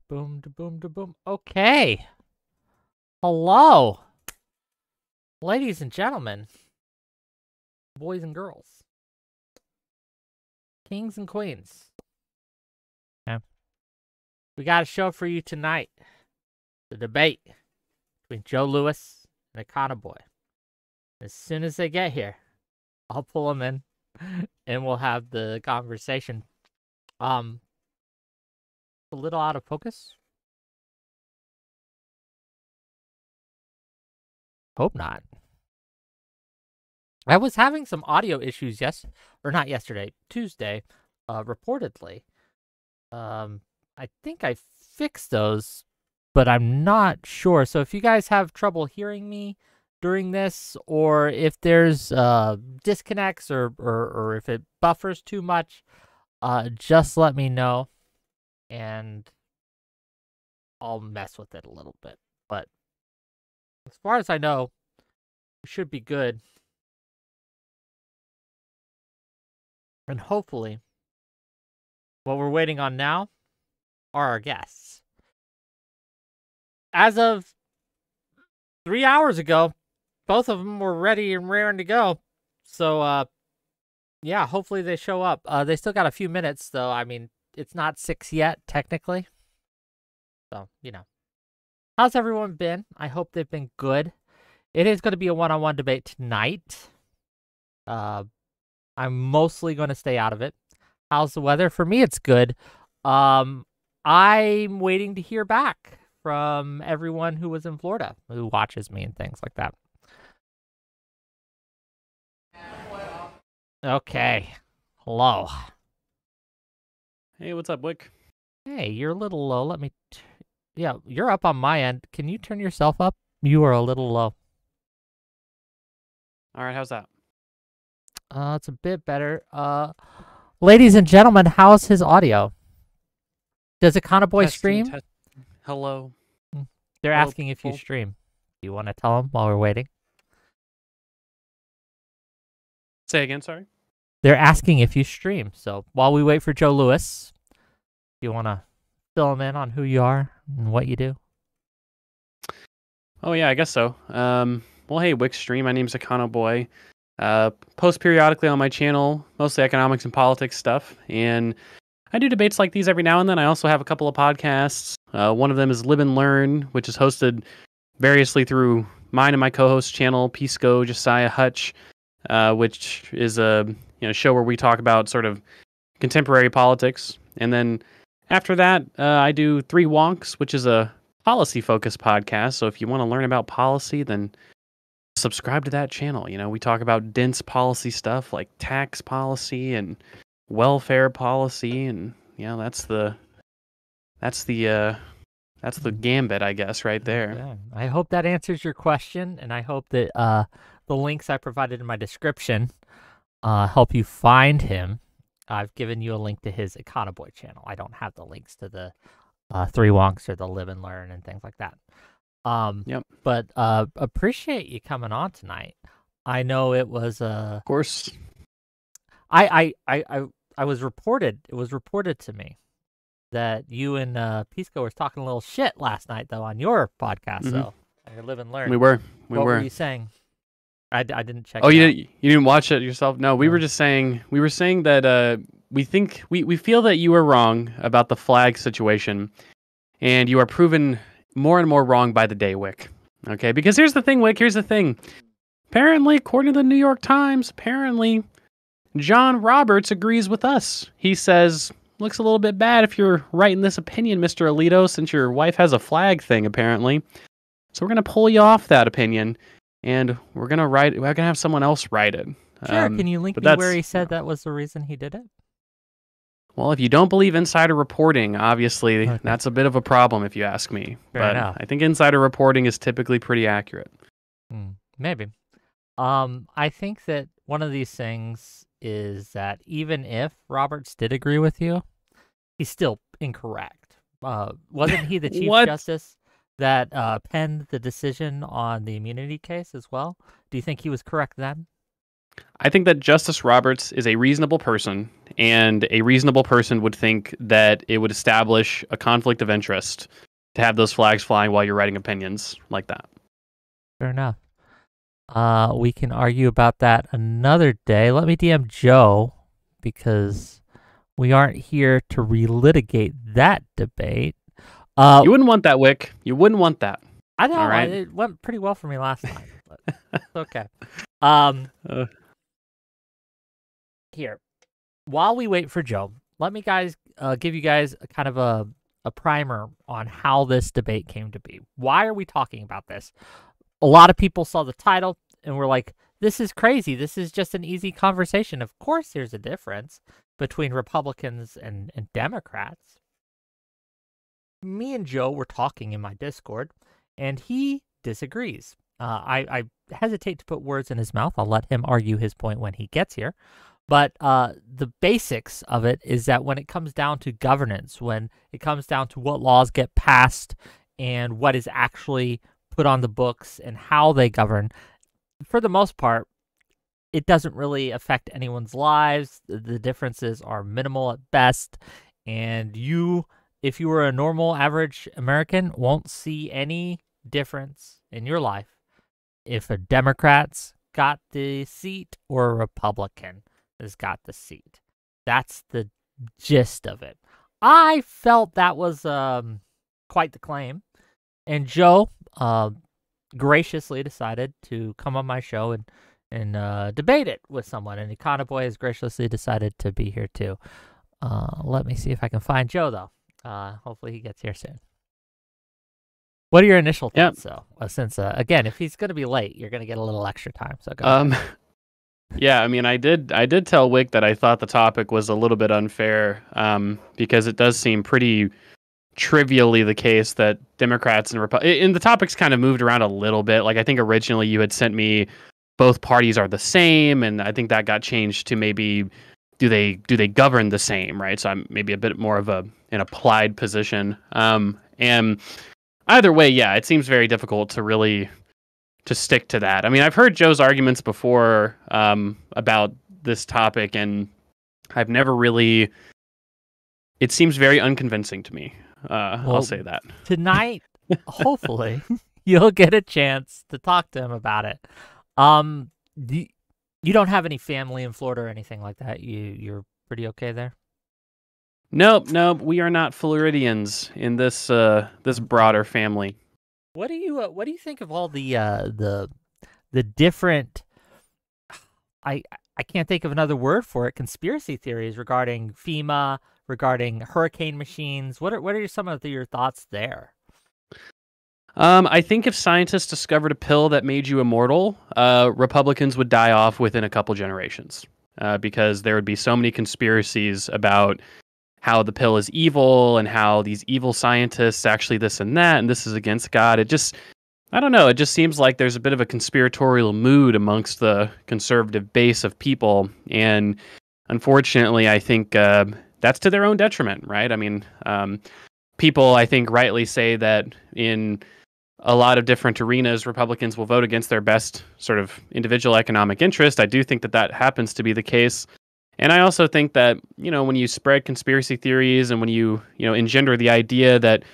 Boom, da boom, da boom. Okay. Hello, ladies and gentlemen, boys and girls, kings and queens. Okay. We got a show for you tonight. The debate between Joe Louis and Econoboy. As soon as they get here, I'll pull them in and we'll have the conversation. A little out of focus. Hope not. I was having some audio issues Tuesday, reportedly. I think I fixed those, but I'm not sure. So if you guys have trouble hearing me during this, or if there's disconnects or if it buffers too much, just let me know, and I'll mess with it a little bit. But as far as I know, we should be good. And hopefully, what we're waiting on now are our guests. As of 3 hours ago, both of them were ready and raring to go. So, yeah, hopefully they show up. They still got a few minutes, though. I mean, it's not 6 yet, technically. So, you know. How's everyone been? I hope they've been good. It is going to be a one-on-one debate tonight. I'm mostly going to stay out of it. How's the weather? For me, it's good. I'm waiting to hear back from everyone who was in Florida, who watches me and things like that. Okay. Hello. Hey, what's up, Wick? Hey, you're a little low. Let me... Yeah, you're up on my end. Can you turn yourself up? You are a little low. All right, how's that? It's a bit better. Ladies and gentlemen, how's his audio? Does Econoboy stream? Hello. They're asking if you stream. Do you want to tell them while we're waiting? Say again, sorry? They're asking if you stream. So while we wait for Joe Louis, do you want to fill them in on who you are and what you do? Oh, yeah, I guess so. Well, hey, Wick stream. My name's Econoboy. Post periodically on my channel, mostly economics and politics stuff. And I do debates like these every now and then. I also have a couple of podcasts. One of them is Live and Learn, which is hosted variously through mine and my co-host channel, Pisco Josiah Hutch, which is a show where we talk about sort of contemporary politics. And then after that, I do Three Wonks, which is a policy-focused podcast. So if you want to learn about policy, then subscribe to that channel. We talk about dense policy stuff like tax policy and welfare policy, and that's the gambit, I guess, right there. Yeah. I hope that answers your question, and I hope that the links I provided in my description help you find him. I've given you a link to his Econoboy channel. I don't have the links to the Three Wonks or the Live and Learn and things like that. Yep. But appreciate you coming on tonight. I know it was of course. I was reported. It was reported to me that you and Pisco were talking a little shit last night, though, on your podcast. Mm-hmm. So I Live and Learn. We were. What were you saying? I didn't check. Oh, you didn't watch it yourself? No, we were just saying. We were saying that we think we feel that you were wrong about the flag situation, and you are proven more and more wrong by the day, Wick. Okay, because here's the thing, Wick. Here's the thing. Apparently, according to the New York Times, John Roberts agrees with us. He says, looks a little bit bad if you're writing this opinion, Mr. Alito, since your wife has a flag thing, apparently. So we're going to pull you off that opinion, and we're going to have someone else write it. Sure, can you link me where he said that was the reason he did it? Well, if you don't believe insider reporting, obviously, that's a bit of a problem if you ask me. Fair enough. I think insider reporting is typically pretty accurate. Maybe. I think that one of these things is that even if Roberts did agree with you, he's still incorrect. Wasn't he the Chief Justice that penned the decision on the immunity case as well? Do you think he was correct then? I think that Justice Roberts is a reasonable person, and a reasonable person would think that it would establish a conflict of interest to have those flags flying while you're writing opinions like that. Fair enough. We can argue about that another day. Let me DM Joe, because we aren't here to relitigate that debate. You wouldn't want that, Wick. You wouldn't want that. I know. All right. It went pretty well for me last time. But it's okay. Here, while we wait for Joe, let me give you guys a kind of a primer on how this debate came to be. Why are we talking about this? A lot of people saw the title and were like, this is crazy. This is just an easy conversation. Of course, there's a difference between Republicans and Democrats. Me and Joe were talking in my Discord, and he disagrees. I hesitate to put words in his mouth. I'll let him argue his point when he gets here. But the basics of it is that when it comes down to governance, when it comes down to what laws get passed and what is actually put on the books and how they govern, for the most part, it doesn't really affect anyone's lives. The differences are minimal at best. And you, if you were a normal, average American, won't see any difference in your life if a Democrat's got the seat or a Republican has got the seat. That's the gist of it. I felt that was quite the claim. And Joe graciously decided to come on my show and debate it with someone. And Econoboy has graciously decided to be here too. Let me see if I can find Joe, though. Hopefully he gets here soon. What are your initial thoughts, though? Since, again, if he's going to be late, you're going to get a little extra time. So go ahead. Yeah, I mean, I did tell Wick that I thought the topic was a little bit unfair, because it does seem pretty trivially the case that Democrats and and the topics kind of moved around a little bit. Like, I think originally you had sent me both parties are the same, and I think that got changed to maybe do they govern the same, right? So I'm maybe a bit more of an applied position. And either way, yeah, it seems very difficult to really to stick to that. I mean, I've heard Joe's arguments before about this topic, and I've never really. It seems very unconvincing to me. I'll say that. Tonight, hopefully, you'll get a chance to talk to him about it. You don't have any family in Florida or anything like that. You're pretty okay there? Nope. We are not Floridians in this this broader family. What do you think of all the different? I can't think of another word for it. Conspiracy theories regarding FEMA, regarding hurricane machines. What are some of your thoughts there? I think if scientists discovered a pill that made you immortal, Republicans would die off within a couple generations, because there would be so many conspiracies about how the pill is evil and how these evil scientists actually this and that, and this is against God. I don't know. It just seems like there's a bit of a conspiratorial mood amongst the conservative base of people. And unfortunately, I think that's to their own detriment, right? I mean, people, I think, rightly say that in a lot of different arenas, Republicans will vote against their best sort of individual economic interest. I do think that happens to be the case. And I also think that, when you spread conspiracy theories and when you engender the idea that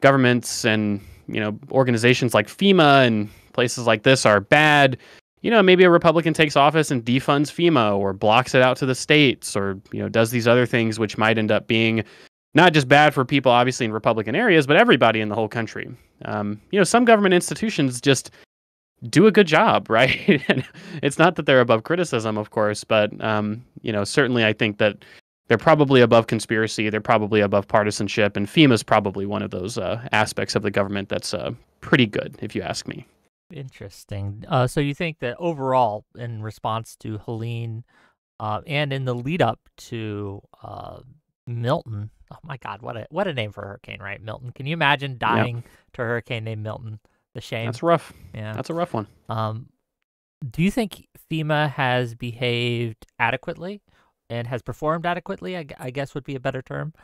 governments and, organizations like FEMA and places like this are bad, maybe a Republican takes office and defunds FEMA or blocks it out to the states or, does these other things which might end up being not just bad for people, obviously, in Republican areas, but everybody in the whole country. Some government institutions just do a good job, right? It's not that they're above criticism, of course, but certainly I think that they're probably above conspiracy. They're probably above partisanship, and FEMA is probably one of those aspects of the government that's pretty good, if you ask me. Interesting. So you think that overall, in response to Helene, and in the lead up to Milton, oh my God, what a name for a hurricane, right? Milton. Can you imagine dying to a hurricane named Milton? The shame. That's rough. Yeah, that's a rough one. Do you think FEMA has behaved adequately and has performed adequately? I guess would be a better term.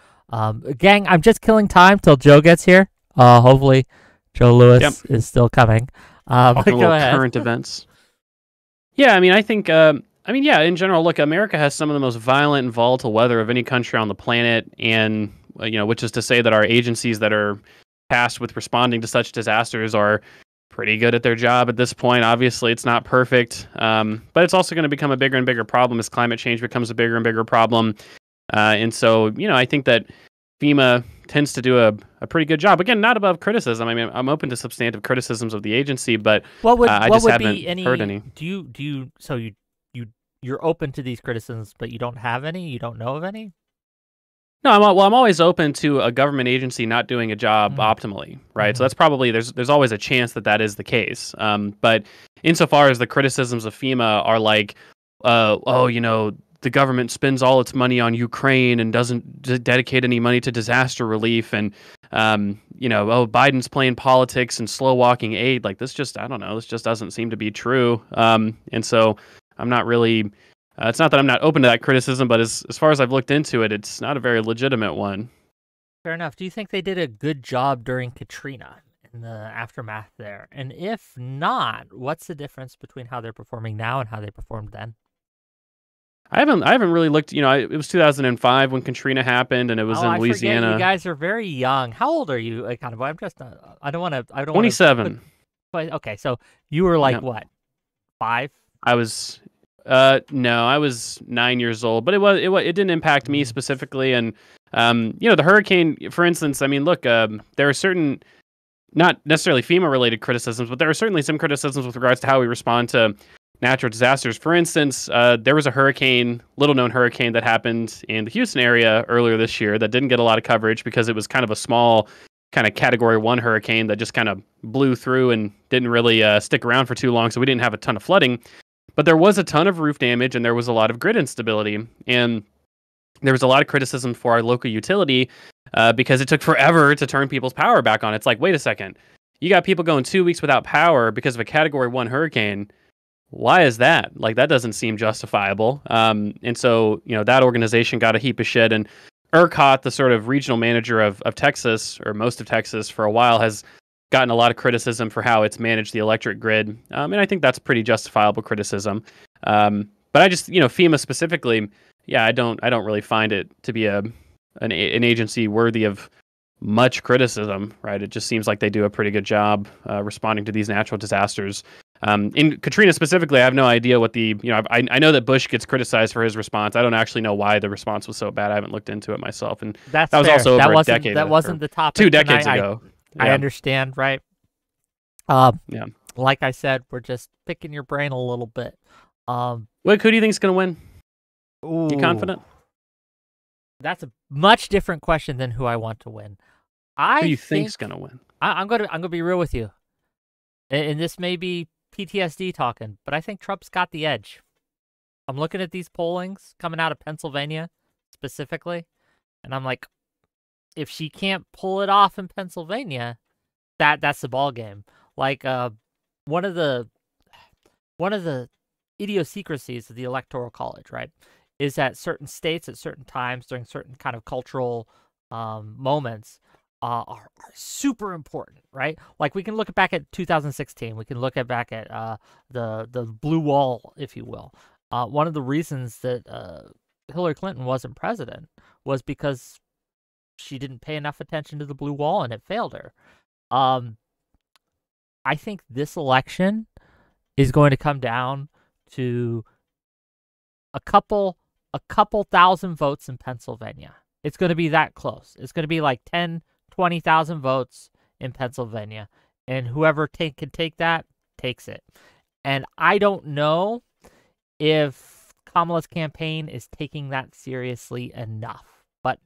Gang, I'm just killing time till Joe gets here. Hopefully, Joe Lewis is still coming. Go ahead. Current events. Yeah, I mean, I think I mean, yeah, in general, look, America has some of the most violent and volatile weather of any country on the planet, and which is to say that our agencies that are tasked with responding to such disasters are pretty good at their job at this point. Obviously, it's not perfect, but it's also going to become a bigger and bigger problem as climate change becomes a bigger and bigger problem. And so, I think that FEMA tends to do a pretty good job. Again, not above criticism. I mean, I'm open to substantive criticisms of the agency, but I just haven't heard any. You're open to these criticisms, but you don't have any? You don't know of any? No, I'm always open to a government agency not doing a job optimally, right? So that's probably there's always a chance that is the case. But insofar as the criticisms of FEMA are like, the government spends all its money on Ukraine and doesn't dedicate any money to disaster relief, and Biden's playing politics and slow walking aid. Like this just doesn't seem to be true. And so I'm not really. It's not that I'm not open to that criticism, but as far as I've looked into it, it's not a very legitimate one. Fair enough. Do you think they did a good job during Katrina in the aftermath there? And if not, what's the difference between how they're performing now and how they performed then? I haven't really looked. It was 2005 when Katrina happened, and it was in Louisiana. Forget, you guys are very young. How old are you, kind of? I'm just. I don't want to. 27. Okay, so you were like what? 5? I was. No, I was 9 years old, but it didn't impact me specifically. And the hurricane, for instance. I mean, look, there are certain, not necessarily FEMA related criticisms, but there are certainly some criticisms with regards to how we respond to natural disasters. For instance, there was a little known hurricane that happened in the Houston area earlier this year that didn't get a lot of coverage because it was kind of a small kind of category 1 hurricane that just kind of blew through and didn't really stick around for too long. So we didn't have a ton of flooding, but there was a ton of roof damage and there was a lot of grid instability. And there was a lot of criticism for our local utility because it took forever to turn people's power back on. It's like, wait a second, you got people going 2 weeks without power because of a category 1 hurricane. Why is that? Like, that doesn't seem justifiable. And so, that organization got a heap of shit. And ERCOT, the sort of regional manager of Texas, or most of Texas for a while, has gotten a lot of criticism for how it's managed the electric grid. And I think that's pretty justifiable criticism. But I just, FEMA specifically, I don't really find it to be an agency worthy of much criticism, right? It just seems like they do a pretty good job responding to these natural disasters. In Katrina specifically, I have no idea what I know that Bush gets criticized for his response. I don't actually know why the response was so bad. I haven't looked into it myself. And that was fair. Also over a decade. That wasn't the topic. 2 decades ago. I understand, right? Yeah. Like I said, we're just picking your brain a little bit. Who do you think's going to win? You confident? That's a much different question than who I want to win. Who do you think's going to win? I'm gonna be real with you, and this may be PTSD talking, but I think Trump's got the edge. I'm looking at these pollings coming out of Pennsylvania specifically, and I'm like, if she can't pull it off in Pennsylvania, that's the ball game. Like one of the idiosyncrasies of the Electoral College, right, is that certain states at certain times during certain kind of cultural moments are super important, right? Like we can look back at 2016. We can look back at the blue wall, if you will. One of the reasons that Hillary Clinton wasn't president was because she didn't pay enough attention to the blue wall and it failed her. I think this election is going to come down to a couple thousand votes in Pennsylvania. It's going to be that close. It's going to be like 20,000 votes in Pennsylvania, and whoever can take that takes it. And I don't know if Kamala's campaign is taking that seriously enough. But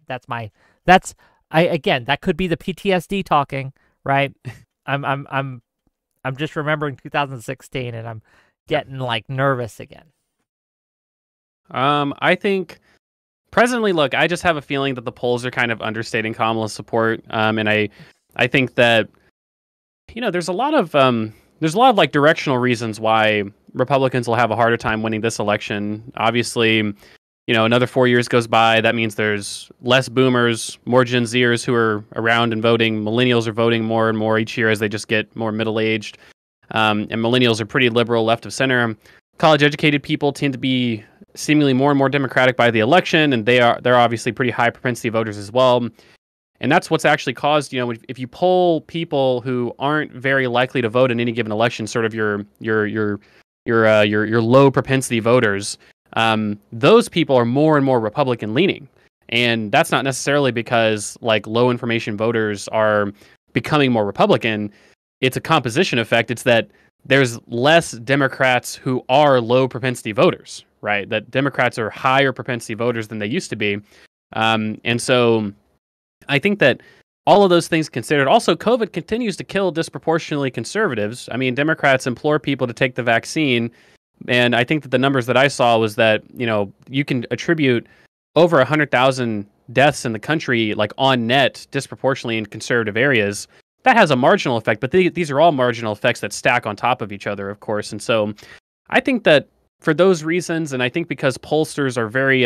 again, that could be the PTSD talking, right? I'm just remembering 2016 and I'm getting like nervous again. I think presently, look, I just have a feeling that the polls are kind of understating Kamala's support. And I think that, there's a lot of like directional reasons why Republicans will have a harder time winning this election. Obviously, another 4 years goes by. That means there's less boomers, more Gen Zers who are around and voting. Millennials are voting more and more each year as they just get more middle-aged. And millennials are pretty liberal, left of center. college-educated people tend to be seemingly more and more Democratic by the election, and they're obviously pretty high propensity voters as well. And that's what's actually caused, if you poll people who aren't very likely to vote in any given election, sort of your low propensity voters, those people are more and more Republican leaning. And that's not necessarily because like low information voters are becoming more Republican. It's a composition effect. It's that there's less Democrats who are low propensity voters, right? That Democrats are higher propensity voters than they used to be. And so I think that all of those things considered, also COVID continues to kill disproportionately conservatives. I mean, Democrats implore people to take the vaccine. And I think that the numbers that I saw was that, you can attribute over 100,000 deaths in the country, like on net, disproportionately in conservative areas. That has a marginal effect, but these are all marginal effects that stack on top of each other, of course. And so I think that for those reasons, and I think because pollsters are very,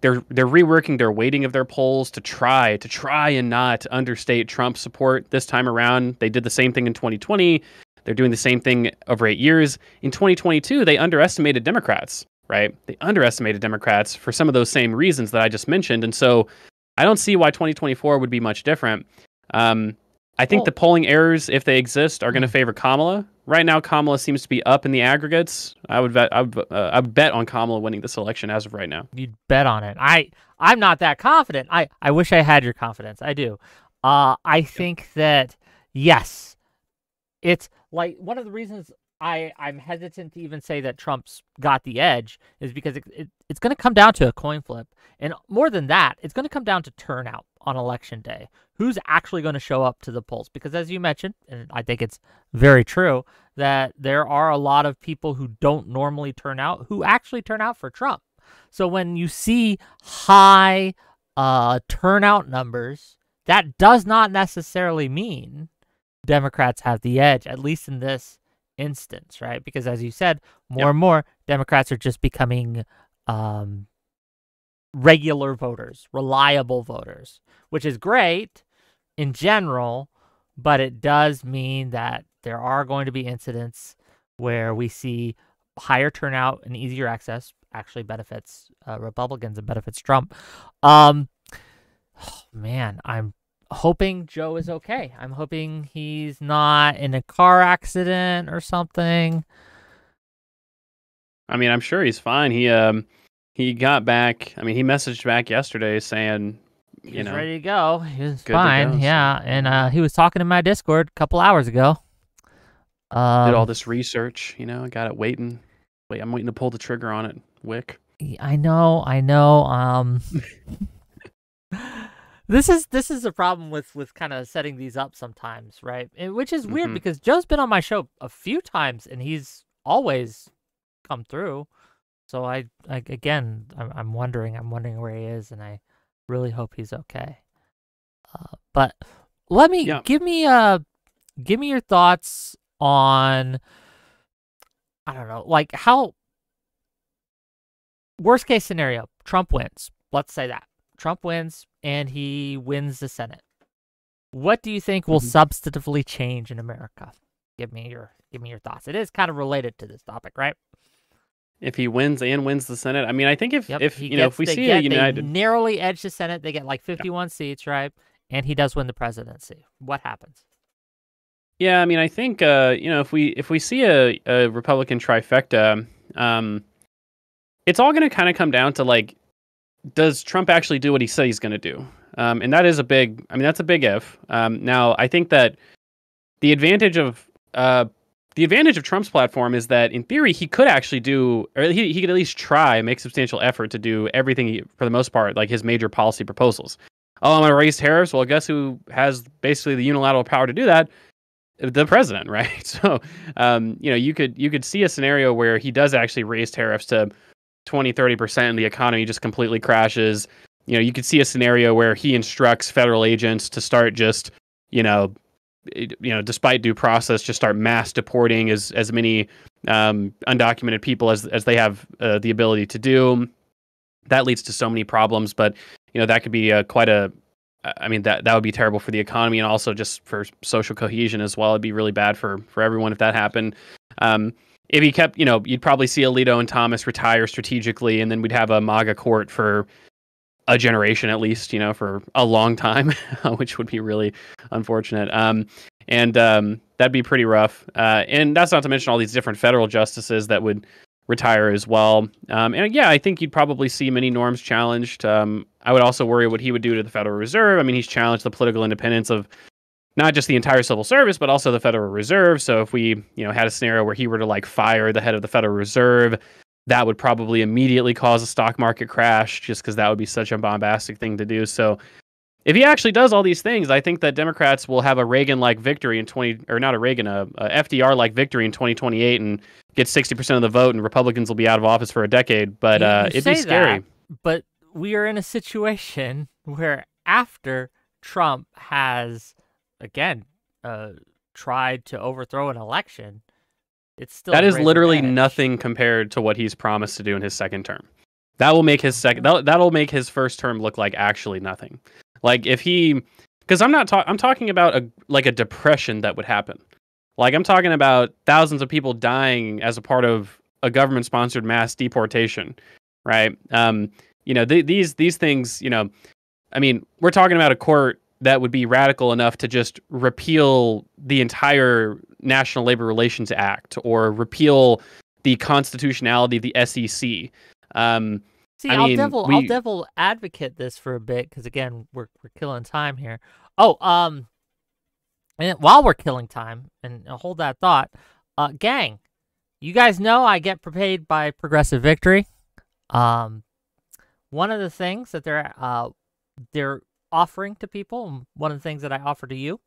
they're reworking their weighting of their polls to try and not understate Trump's support this time around. They did the same thing in 2020. They're doing the same thing over 8 years. In 2022, they underestimated Democrats, right? They underestimated Democrats for some of those same reasons that I just mentioned. And so I don't see why 2024 would be much different. I think the polling errors, if they exist, are going to favor Kamala. Right now, Kamala seems to be up in the aggregates. I would bet on Kamala winning this election as of right now. You'd bet on it. I'm not that confident. I wish I had your confidence. I do. I think that, yes, it's like one of the reasons I'm hesitant to even say that Trump's got the edge is because it's going to come down to a coin flip. And more than that, it's going to come down to turnout on election day. Who's actually going to show up to the polls? Because as you mentioned, and I think it's very true, that there are a lot of people who don't normally turn out who actually turn out for Trump. So when you see high turnout numbers, that does not necessarily mean Democrats have the edge, at least in this instance, right? Because as you said, more and more Democrats are just becoming regular voters, reliable voters, which is great in general, but it does mean that there are going to be incidents where we see higher turnout and easier access actually benefits Republicans and benefits Trump. Man, I'm hoping Joe is okay. I'm hoping he's not in a car accident or something. I mean, I'm sure he's fine. He got back. I mean, he messaged back yesterday saying, he's ready to go. He was fine. Yeah. And he was talking in my Discord a couple hours ago. Did all this research, I got it waiting. I'm waiting to pull the trigger on it, Wick. I know. This is a problem with kind of setting these up sometimes, right? Which is weird because Joe's been on my show a few times and he's always come through. So I'm wondering where he is, and I really hope he's okay. But give me your thoughts on, I don't know, like how worst case scenario, Trump wins. Let's say that Trump wins and he wins the Senate. What do you think will substantively change in America? Give me your thoughts. It is kind of related to this topic, right? If he wins the Senate, I mean, I think if we see a united, they narrowly edge the Senate, they get like 51 seats, right? And he does win the presidency. What happens? Yeah, I mean, I think if we see a Republican trifecta, it's all going to kind of come down to like, does Trump actually do what he said he's going to do? And that is that's a big if. Now, I think that the advantage of Trump's platform is that, in theory, he could actually do, or he could at least try, make substantial effort to do everything, for the most part, like his major policy proposals. Oh, I'm going to raise tariffs? Well, guess who has basically the unilateral power to do that? The president, right? So, you could see a scenario where he does actually raise tariffs to 20-30% and the economy just completely crashes. You could see a scenario where he instructs federal agents to start just, despite due process, just start mass deporting as many undocumented people as they have the ability to do. That leads to so many problems, but that could be that would be terrible for the economy and also just for social cohesion as well. It'd be really bad for everyone if that happened. if he kept, you'd probably see Alito and Thomas retire strategically, and then we'd have a MAGA court for a generation at least, for a long time, which would be really unfortunate. And that'd be pretty rough. And that's not to mention all these different federal justices that would retire as well. And yeah, I think you'd probably see many norms challenged. I would also worry what he would do to the Federal Reserve. I mean, he's challenged the political independence of not just the entire civil service, but also the Federal Reserve. So if we, had a scenario where he were to like fire the head of the Federal Reserve, that would probably immediately cause a stock market crash, just because that would be such a bombastic thing to do. So if he actually does all these things, I think that Democrats will have a Reagan-like victory not a Reagan, a FDR-like victory in 2028 and get 60% of the vote, and Republicans will be out of office for a decade. But it'd be scary. But we are in a situation where after Trump has, again, tried to overthrow an election, it's still that is literally nothing compared to what he's promised to do in his second term. That will make his that'll make his first term look like actually nothing. Like if he, because I'm talking about a depression that would happen. Like I'm talking about thousands of people dying as a part of a government-sponsored mass deportation, right? These things, I mean, we're talking about a court that would be radical enough to just repeal the entire National Labor Relations Act or repeal the constitutionality of the SEC. I'll devil advocate this for a bit, because again, we're killing time here. And while we're killing time, and hold that thought, gang, you guys know I get paid by Progressive Victory. One of the things that they're offering to people, and one of the things that I offer to you,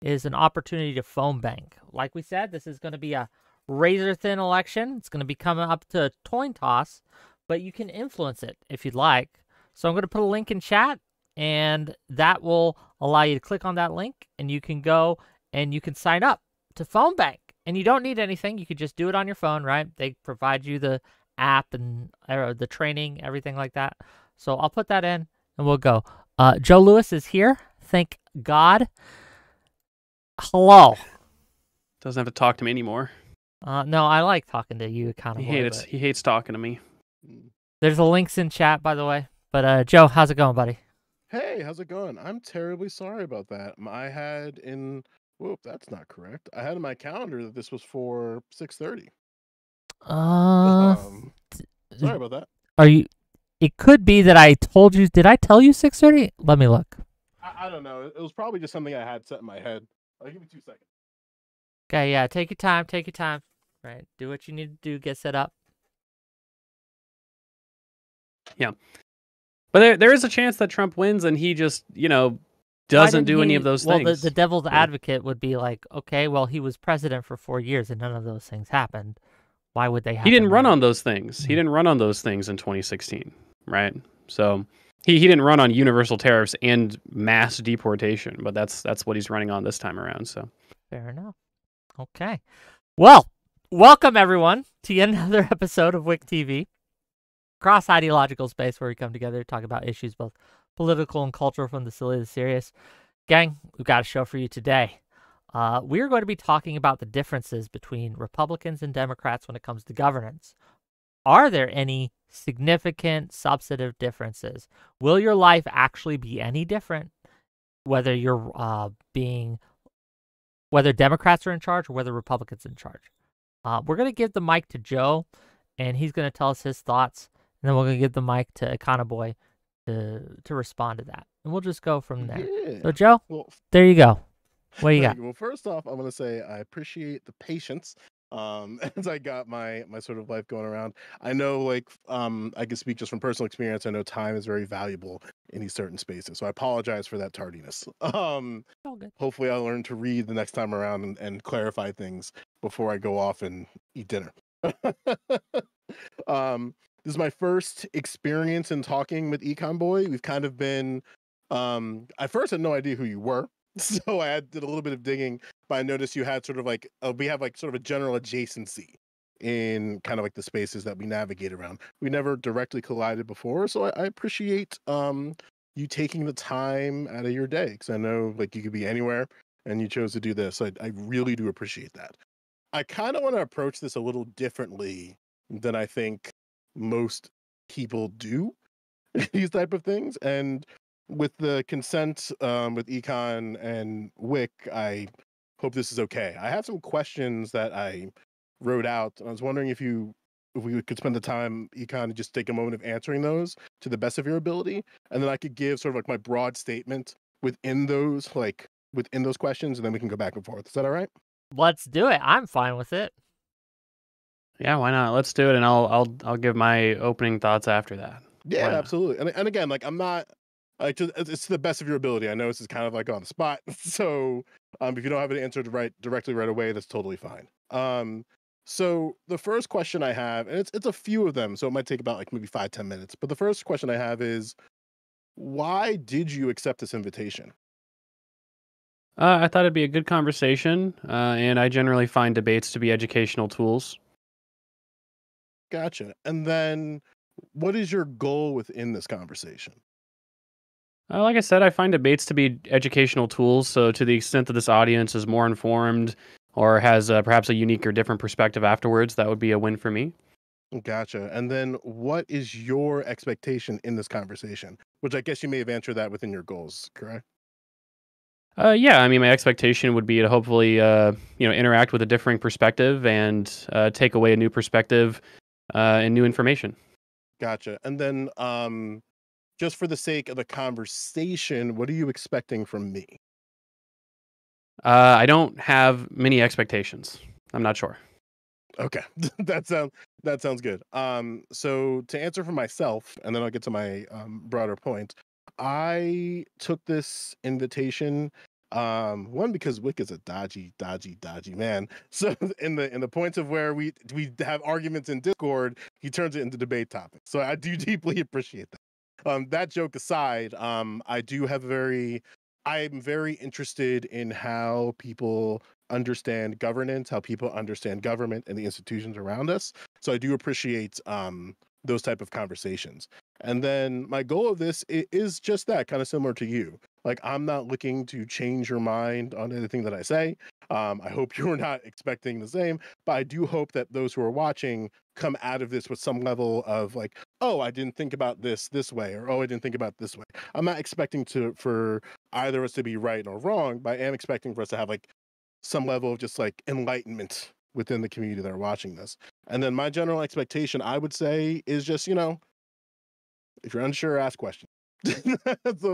is an opportunity to phone bank. Like we said, this is going to be a razor-thin election. It's going to be coming up to a coin toss, but you can influence it if you'd like. So I'm going to put a link in chat, and that will allow you to click on that link, and you can go and you can sign up to phone bank. And you don't need anything. You could just do it on your phone, right? They provide you the app and the training, everything like that. So I'll put that in, and we'll go. Joe Lewis is here. Thank God. Hello. Doesn't have to talk to me anymore. No, I like talking to you, kind of. He hates talking to me. There's the links in chat, by the way. But Joe, how's it going, buddy? Hey, how's it going? I'm terribly sorry about that. Whoop, that's not correct. I had in my calendar that this was for 6:30. Sorry about that. Are you? It could be that I told you. Did I tell you 6:30? Let me look. I don't know. It was probably just something I had set in my head. Give me 2 seconds. Okay, yeah. Take your time. Take your time. Right. Do what you need to do. Get set up. Yeah. But there is a chance that Trump wins and he just, doesn't do any of those things. Well, the devil's advocate would be like, okay, well, he was president for 4 years and none of those things happened. Why would they happen? He didn't run on those things. He didn't run on those things in 2016, right? So he didn't run on universal tariffs and mass deportation, but that's what he's running on this time around. So fair enough. Okay. Well, welcome everyone to yet another episode of WIC TV, cross-ideological space where we come together to talk about issues both political and cultural, from the silly to the serious. Gang, we've got a show for you today. We're going to be talking about the differences between Republicans and Democrats when it comes to governance. Are there any significant substantive differences? Will your life actually be any different whether whether Democrats are in charge or whether Republicans are in charge? We're going to give the mic to Joe, and he's going to tell us his thoughts, and then we're going to give the mic to Econoboy to respond to that, and we'll just go from there. Yeah. So, Joe, there you go. What do you got? Well, first off, I'm going to say I appreciate the patience as I got my sort of life going around. I know, I can speak just from personal experience. I know time is very valuable in these certain spaces, so I apologize for that tardiness. Hopefully I'll learn to read the next time around and clarify things before I go off and eat dinner. This is my first experience in talking with Econboy. We've kind of been, I first had no idea who you were. So I did a little bit of digging, but I noticed you had sort of we have sort of a general adjacency in kind of like the spaces that we navigate around. We never directly collided before, so I appreciate you taking the time out of your day, because I know you could be anywhere and you chose to do this. I really do appreciate that. I kind of want to approach this a little differently than I think most people do these type of things. And with the consent with Econ and Wick, I hope this is okay. I have some questions that I wrote out. I was wondering if we could spend the time, Econ, and just take a moment of answering those to the best of your ability, and then I could give sort of like my broad statement within those questions, and then we can go back and forth. Is that all right? Let's do it. I'm fine with it. Yeah, why not? Let's do it, and I'll give my opening thoughts after that. Yeah, absolutely. And again, like I'm not like it's to the best of your ability. I know this is kind of like on the spot, so if you don't have an answer directly right away, that's totally fine. So the first question I have, and it's a few of them, so it might take about like maybe 5-10 minutes. But the first question I have is, why did you accept this invitation? I thought it'd be a good conversation, and I generally find debates to be educational tools. Gotcha. And then, what is your goal within this conversation? Like I said, I find debates to be educational tools. So, to the extent that this audience is more informed or has perhaps a unique or different perspective afterwards, that would be a win for me. Gotcha. And then, what is your expectation in this conversation? Which I guess you may have answered that within your goals, correct? Yeah, I mean, my expectation would be to hopefully, interact with a differing perspective and take away a new perspective and new information. Gotcha. And then, just for the sake of the conversation, what are you expecting from me? I don't have many expectations. I'm not sure. Okay, that sounds good. So to answer for myself, and then I'll get to my broader point. I took this invitation, one because Wick is a dodgy man. So in the points of where we have arguments in Discord, he turns it into debate topics. So I do deeply appreciate that. That joke aside, I'm very interested in how people understand governance, how people understand government and the institutions around us. So I do appreciate those type of conversations. And then my goal of this is just that, kind of similar to you. Like, I'm not looking to change your mind on anything that I say. I hope you're not expecting the same, but I do hope that those who are watching come out of this with some level of like, oh, I didn't think about this way, or oh, I didn't think about it this way. I'm not expecting for either of us to be right or wrong, but I am expecting for us to have like some level of just like enlightenment within the community that are watching this. And then my general expectation, I would say, is just, if you're unsure, ask questions. So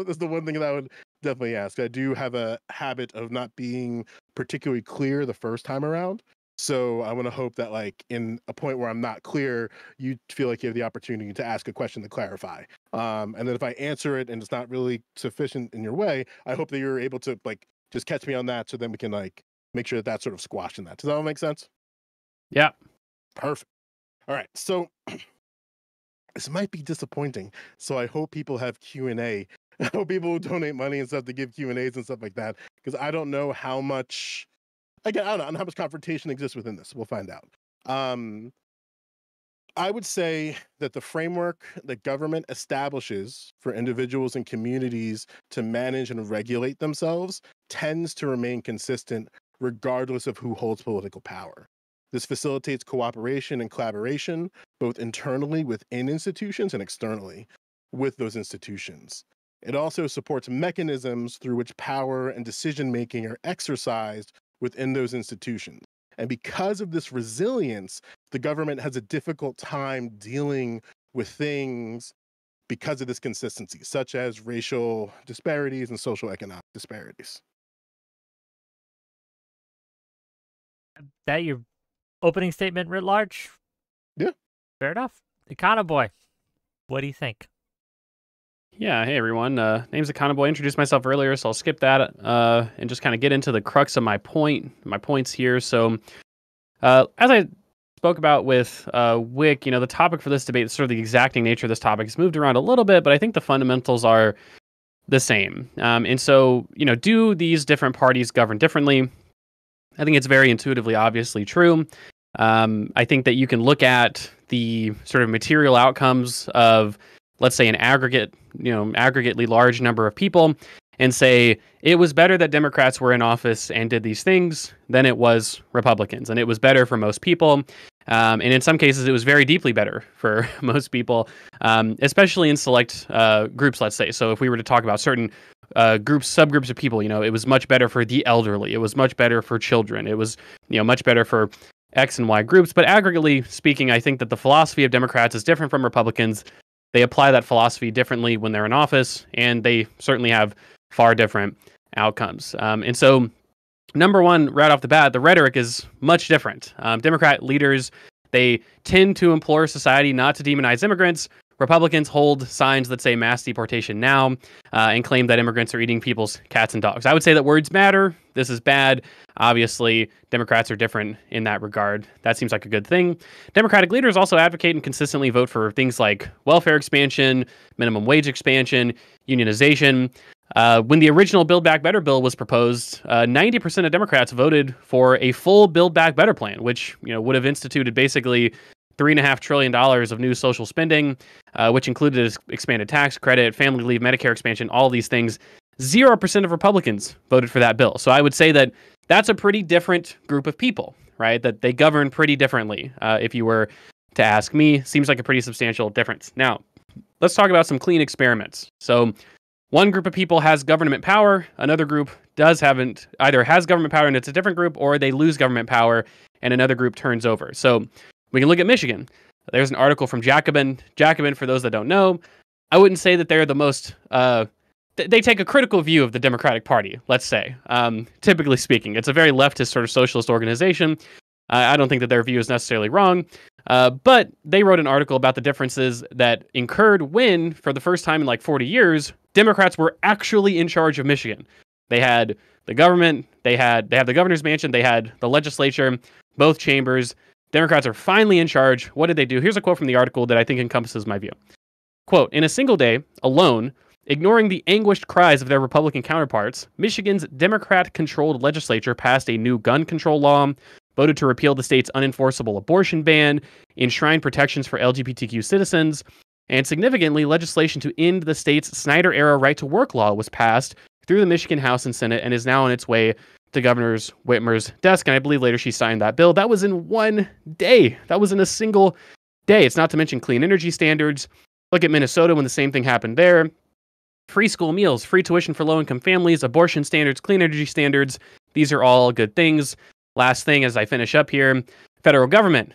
that's the one thing that I would definitely ask. I do have a habit of not being particularly clear the first time around. So I want to hope that like in a point where I'm not clear, you feel like you have the opportunity to ask a question to clarify. And then if I answer it and it's not really sufficient in your way, I hope that you're able to like just catch me on that, so then we can like make sure that that's sort of squashed in that. Does that all make sense? Yeah. Perfect. All right. So this might be disappointing. So I hope people have Q&A. I hope people will donate money and stuff to give Q&As and stuff like that. Because I don't know how much, again, I don't know how much confrontation exists within this. We'll find out. I would say that the framework that government establishes for individuals and communities to manage and regulate themselves tends to remain consistent regardless of who holds political power. This facilitates cooperation and collaboration, both internally within institutions and externally with those institutions. It also supports mechanisms through which power and decision-making are exercised within those institutions. And because of this resilience, the government has a difficult time dealing with things because of this consistency, such as racial disparities and social economic disparities. That your opening statement writ large? Yeah. Fair enough. Econo Boy, what do you think? Yeah, hey everyone. Name's Econo Boy. I introduced myself earlier, so I'll skip that and just kind of get into the crux of my points here. So, as I spoke about with Wick, the topic for this debate, sort of the exacting nature of this topic, has moved around a little bit, but I think the fundamentals are the same. And so, do these different parties govern differently? I think it's very intuitively obviously true. I think that you can look at the sort of material outcomes of, let's say, an aggregately large number of people, and say it was better that Democrats were in office and did these things than it was Republicans. And it was better for most people. And in some cases, it was very deeply better for most people, especially in select groups, let's say. So if we were to talk about certain subgroups of people, it was much better for the elderly. It was much better for children. It was, much better for X and Y groups. But aggregately speaking, I think that the philosophy of Democrats is different from Republicans. They apply that philosophy differently when they're in office, and they certainly have far different outcomes. And so, number one, right off the bat, the rhetoric is much different. Democrat leaders, they tend to implore society not to demonize immigrants. Republicans hold signs that say mass deportation now and claim that immigrants are eating people's cats and dogs. I would say that words matter. This is bad. Obviously, Democrats are different in that regard. That seems like a good thing. Democratic leaders also advocate and consistently vote for things like welfare expansion, minimum wage expansion, unionization. When the original Build Back Better bill was proposed, 90% of Democrats voted for a full Build Back Better plan, which would have instituted basically $3.5 trillion of new social spending, which included expanded tax credit, family leave, Medicare expansion, all these things. 0% of Republicans voted for that bill. So I would say that that's a pretty different group of people, right? That they govern pretty differently. If you were to ask me, seems like a pretty substantial difference. Now, let's talk about some clean experiments. So one group of people has government power. Another group either has government power and it's a different group, or they lose government power and another group turns over. So we can look at Michigan. There's an article from Jacobin. Jacobin, for those that don't know, I wouldn't say that they're the most... they take a critical view of the Democratic Party, let's say. Typically speaking, it's a very leftist sort of socialist organization. I don't think that their view is necessarily wrong. But they wrote an article about the differences that incurred when, for the first time in like 40 years, Democrats were actually in charge of Michigan. They had the government, they have the governor's mansion, they had the legislature, both chambers. Democrats are finally in charge. What did they do? Here's a quote from the article that I think encompasses my view. Quote, "In a single day, alone, ignoring the anguished cries of their Republican counterparts, Michigan's Democrat-controlled legislature passed a new gun control law, voted to repeal the state's unenforceable abortion ban, enshrine protections for LGBTQ citizens, and significantly, legislation to end the state's Snyder-era right-to-work law was passed through the Michigan House and Senate and is now on its way to Governor Whitmer's desk, and I believe later she signed that bill. That was in one day. That was in a single day. It's not to mention clean energy standards. Look at Minnesota when the same thing happened there. Free school meals, free tuition for low-income families, abortion standards, clean energy standards. These are all good things. Last thing as I finish up here, federal government.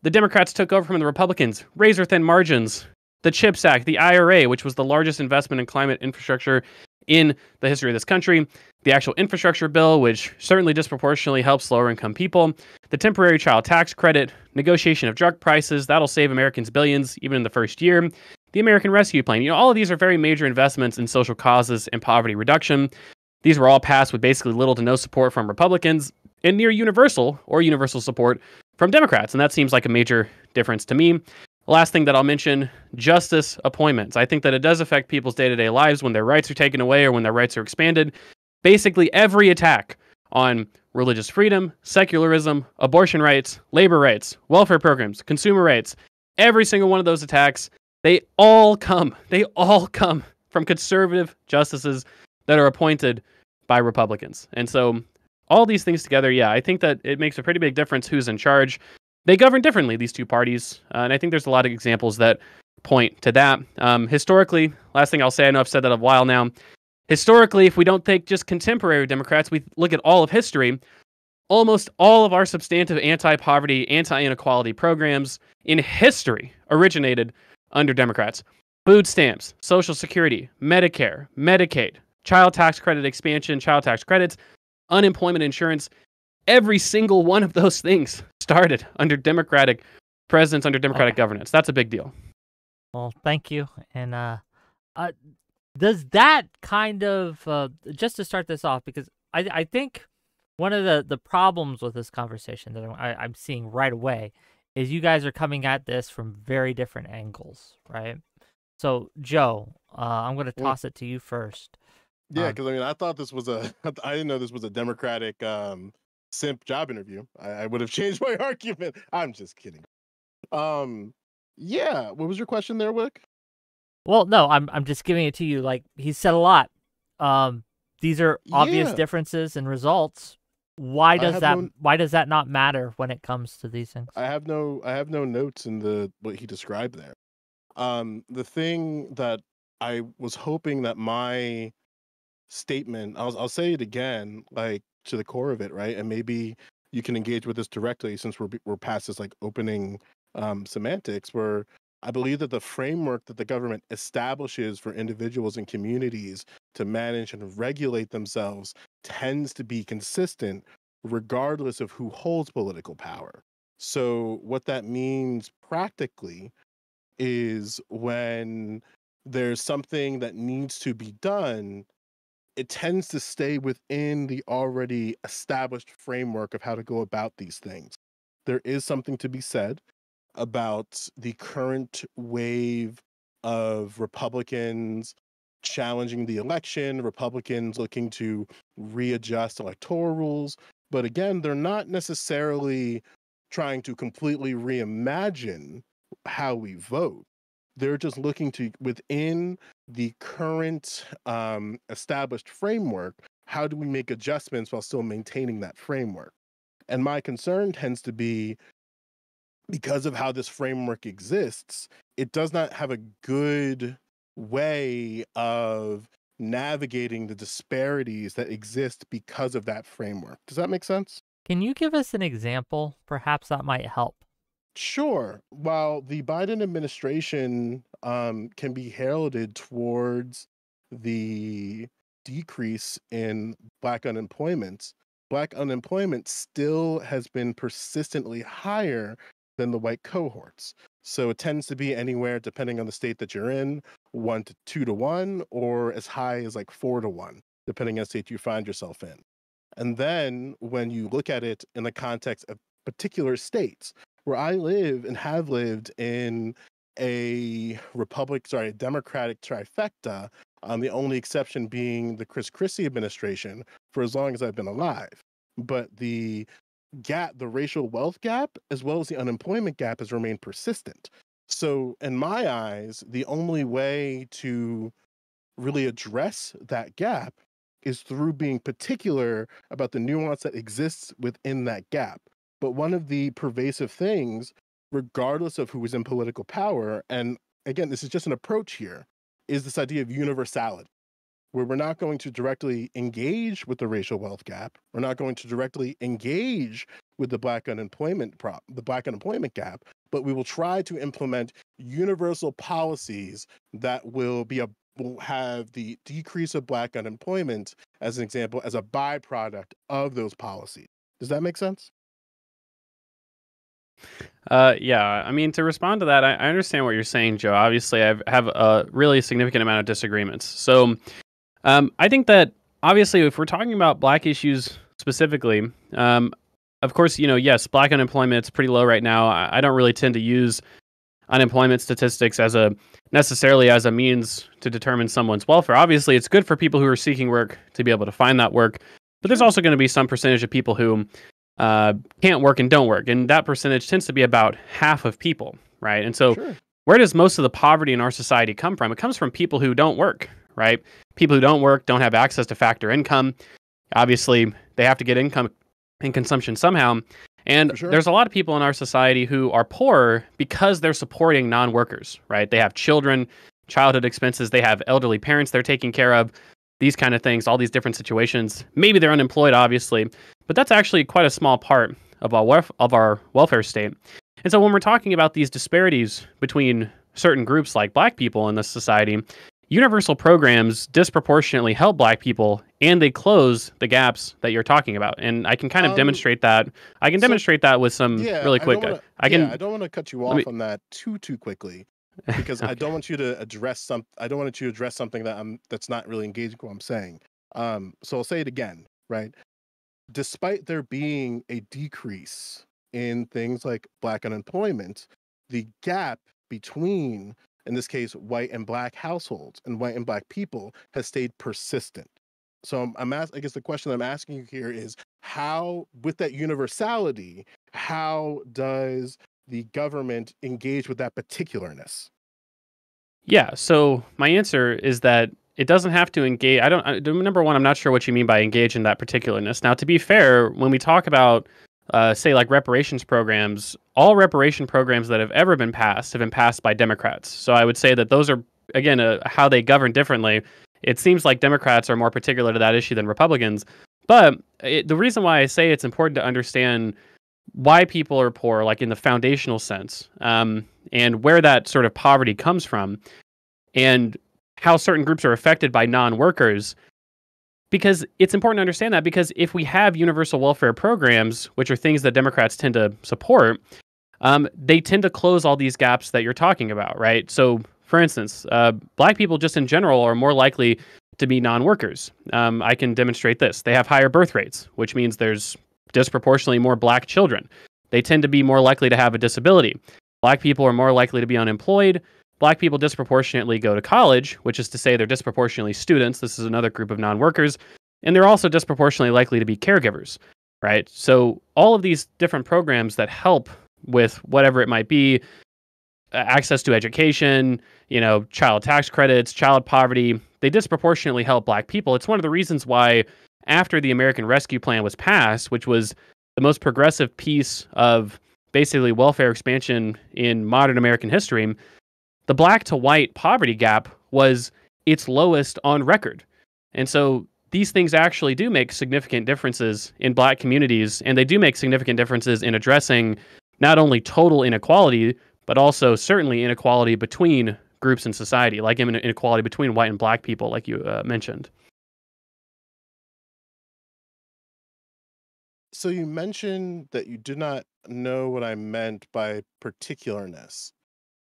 The Democrats took over from the Republicans. Razor-thin margins. The CHIPS Act, the IRA, which was the largest investment in climate infrastructure in the history of this country. The actual infrastructure bill, which certainly disproportionately helps lower-income people. The temporary child tax credit. Negotiation of drug prices. That'll save Americans billions, even in the first year. The American Rescue Plan. All of these are very major investments in social causes and poverty reduction. These were all passed with basically little to no support from Republicans and near universal support from Democrats. And that seems like a major difference to me. The last thing that I'll mention, justice appointments. I think that it does affect people's day-to-day lives when their rights are taken away or when their rights are expanded. Basically, every attack on religious freedom, secularism, abortion rights, labor rights, welfare programs, consumer rights, every single one of those attacks, they all come from conservative justices that are appointed by Republicans. And so all these things together, I think that it makes a pretty big difference who's in charge. They govern differently, these two parties, and I think there's a lot of examples that point to that. Historically, last thing I'll say, I know I've said that a while now, historically, if we don't take just contemporary Democrats, we look at all of history, almost all of our substantive anti-poverty, anti-inequality programs in history originated under Democrats. Food stamps, Social Security, Medicare, Medicaid, child tax credit expansion, child tax credits, unemployment insurance, every single one of those things started under Democratic presidents, under Democratic governance. That's a big deal. Well, thank you. And does that kind of, just to start this off, because I think one of the problems with this conversation that I'm seeing right away is you guys are coming at this from very different angles, right? So, Joe, I'm going to toss it to you first. Yeah, because I thought this was I didn't know this was a Democratic simp job interview. I would have changed my argument. I'm just kidding. Yeah, what was your question there, Wick? Well, no, I'm just giving it to you. Like, he said a lot These are obvious Yeah. differences in results. Why does have that no- why does that not matter when it comes to these things? I have no notes in the what he described there. The thing that I was hoping that my statement, I'll say it again, like to the core of it, right? And maybe you can engage with this directly since we're past this like opening semantics, where I believe that the framework that the government establishes for individuals and communities to manage and regulate themselves tends to be consistent regardless of who holds political power. So what that means practically is when there's something that needs to be done, it tends to stay within the already established framework of how to go about these things. There is something to be said about the current wave of Republicans challenging the election, Republicans looking to readjust electoral rules. But again, they're not necessarily trying to completely reimagine how we vote. They're just looking to, within the current established framework, how do we make adjustments while still maintaining that framework? And my concern tends to be because of how this framework exists, it does not have a good way of navigating the disparities that exist because of that framework. Does that make sense? Can you give us an example? Perhaps that might help. Sure. While the Biden administration can be heralded towards the decrease in Black unemployment still has been persistently higher than the white cohorts. So it tends to be anywhere, depending on the state that you're in, 1 to 2 to 1, or as high as like 4 to 1, depending on the state you find yourself in. And then when you look at it in the context of particular states, where I live and have lived in a Democratic trifecta, the only exception being the Chris Christie administration for as long as I've been alive. But the gap, the racial wealth gap, as well as the unemployment gap, has remained persistent. So, in my eyes, the only way to really address that gap is through being particular about the nuance that exists within that gap. But one of the pervasive things, regardless of who is in political power, and again, this is just an approach here, is this idea of universality, where we're not going to directly engage with the racial wealth gap. We're not going to directly engage with the Black unemployment gap, but we will try to implement universal policies that will have the decrease of Black unemployment, as an example, as a byproduct of those policies. Does that make sense? Yeah, I mean, to respond to that, I understand what you're saying, Joe. Obviously, I have a really significant amount of disagreements. So, I think that obviously, if we're talking about Black issues specifically, of course, yes, Black unemployment is pretty low right now. I don't really tend to use unemployment statistics necessarily as a means to determine someone's welfare. Obviously, it's good for people who are seeking work to be able to find that work, but there's also going to be some percentage of people who can't work and don't work, and that percentage tends to be about half of people, right? And so, Sure. where does most of the poverty in our society come from? It comes from people who don't work, right? People who don't work don't have access to factor income. Obviously, they have to get income and consumption somehow. And Sure. there's a lot of people in our society who are poor because they're supporting non-workers, right? They have children, childhood expenses, they have elderly parents they're taking care of, these kind of things, all these different situations. Maybe they're unemployed, obviously, but that's actually quite a small part of our welfare state. And so when we're talking about these disparities between certain groups like Black people in this society, universal programs disproportionately help Black people, and they close the gaps that you're talking about. And I can kind of demonstrate that. I can demonstrate that with some really quick. I don't want to cut you off on that too quickly, because Okay. I don't want you to address something that's not really engaging with what I'm saying. So I'll say it again, right? Despite there being a decrease in things like Black unemployment, the gap between, in this case, white and Black households and white and Black people has stayed persistent. So I guess the question I'm asking you here is how, with that universality, how does the government engage with that particularness? Yeah, so my answer is that it doesn't have to engage. Number one, I'm not sure what you mean by engage in that particularness. Now, to be fair, when we talk about, say, like reparations programs, all reparation programs that have ever been passed have been passed by Democrats. So I would say that those are, again, how they govern differently. It seems like Democrats are more particular to that issue than Republicans. But the reason why I say it's important to understand why people are poor, like in the foundational sense, and where that sort of poverty comes from, and how certain groups are affected by non-workers, because it's important to understand that, because if we have universal welfare programs, which are things that Democrats tend to support, they tend to close all these gaps that you're talking about, right? So, for instance, Black people just in general are more likely to be non-workers. I can demonstrate this. They have higher birth rates, which means there's disproportionately more Black children. They tend to be more likely to have a disability. Black people are more likely to be unemployed. Black people disproportionately go to college, which is to say they're disproportionately students. This is another group of non-workers. And they're also disproportionately likely to be caregivers, right? So all of these different programs that help with whatever it might be, access to education, child tax credits, child poverty, they disproportionately help Black people. It's one of the reasons why after the American Rescue Plan was passed, which was the most progressive piece of basically welfare expansion in modern American history, the Black to white poverty gap was its lowest on record. And so these things actually do make significant differences in Black communities, and they do make significant differences in addressing not only total inequality, but also certainly inequality between groups in society, like inequality between white and Black people, like you mentioned. So you mentioned that you did not know what I meant by particularness.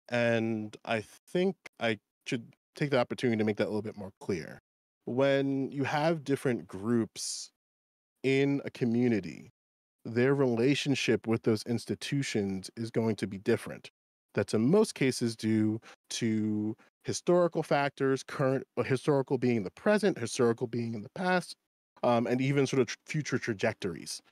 And I think I should take the opportunity to make that a little bit more clear. When you have different groups in a community, their relationship with those institutions is going to be different. That's in most cases due to historical factors, historical being the present, historical being in the past, and even sort of future trajectories.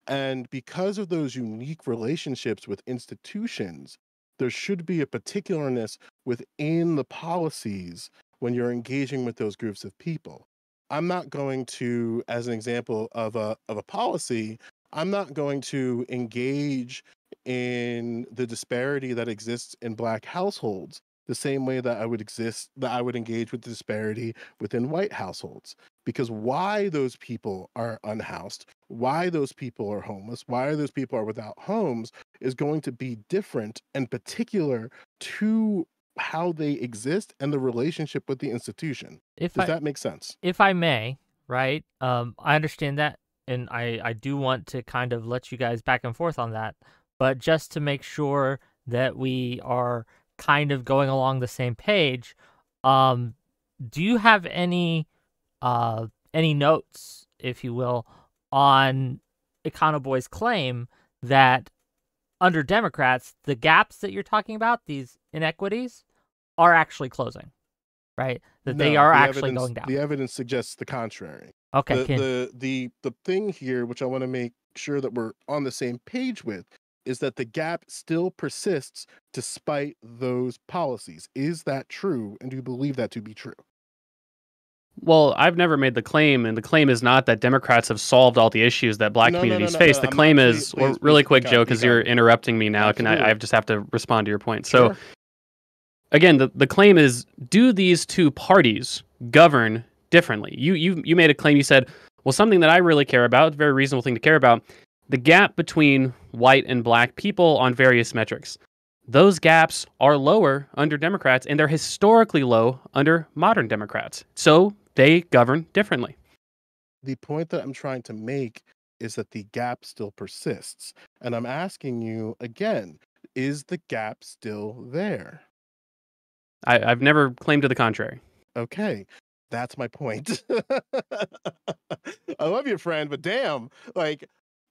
And because of those unique relationships with institutions, there should be a particularness within the policies when you're engaging with those groups of people. I'm not going to, as an example of a policy, I'm not going to engage in the disparity that exists in Black households the same way that I would engage with the disparity within white households. Because why those people are unhoused, why those people are homeless, why those people are without homes is going to be different and particular to how they exist and the relationship with the institution. Does that make sense? If I may, right? I understand that, and I do want to kind of let you guys back and forth on that, but just to make sure that we are kind of going along the same page, do you have any notes, if you will, on Econoboy's claim that under Democrats, the gaps that you're talking about, these inequities, are actually closing, right? That they are actually going down. The evidence suggests the contrary. Okay. The thing here, which I want to make sure that we're on the same page with, is that the gap still persists despite those policies. Is that true? And do you believe that to be true? Well, I've never made the claim, and the claim is not that Democrats have solved all the issues that Black communities face. The claim is, really quick, Joe, because you're interrupting me now. I just have to respond to your point. Sure. So, again, the claim is, do these two parties govern differently? You made a claim. You said, well, something that I really care about, a very reasonable thing to care about, the gap between white and Black people on various metrics. Those gaps are lower under Democrats, and they're historically low under modern Democrats. So they govern differently. The point that I'm trying to make is that the gap still persists. And I'm asking you again, is the gap still there? I've never claimed to the contrary. Okay, that's my point. I love you, friend, but damn,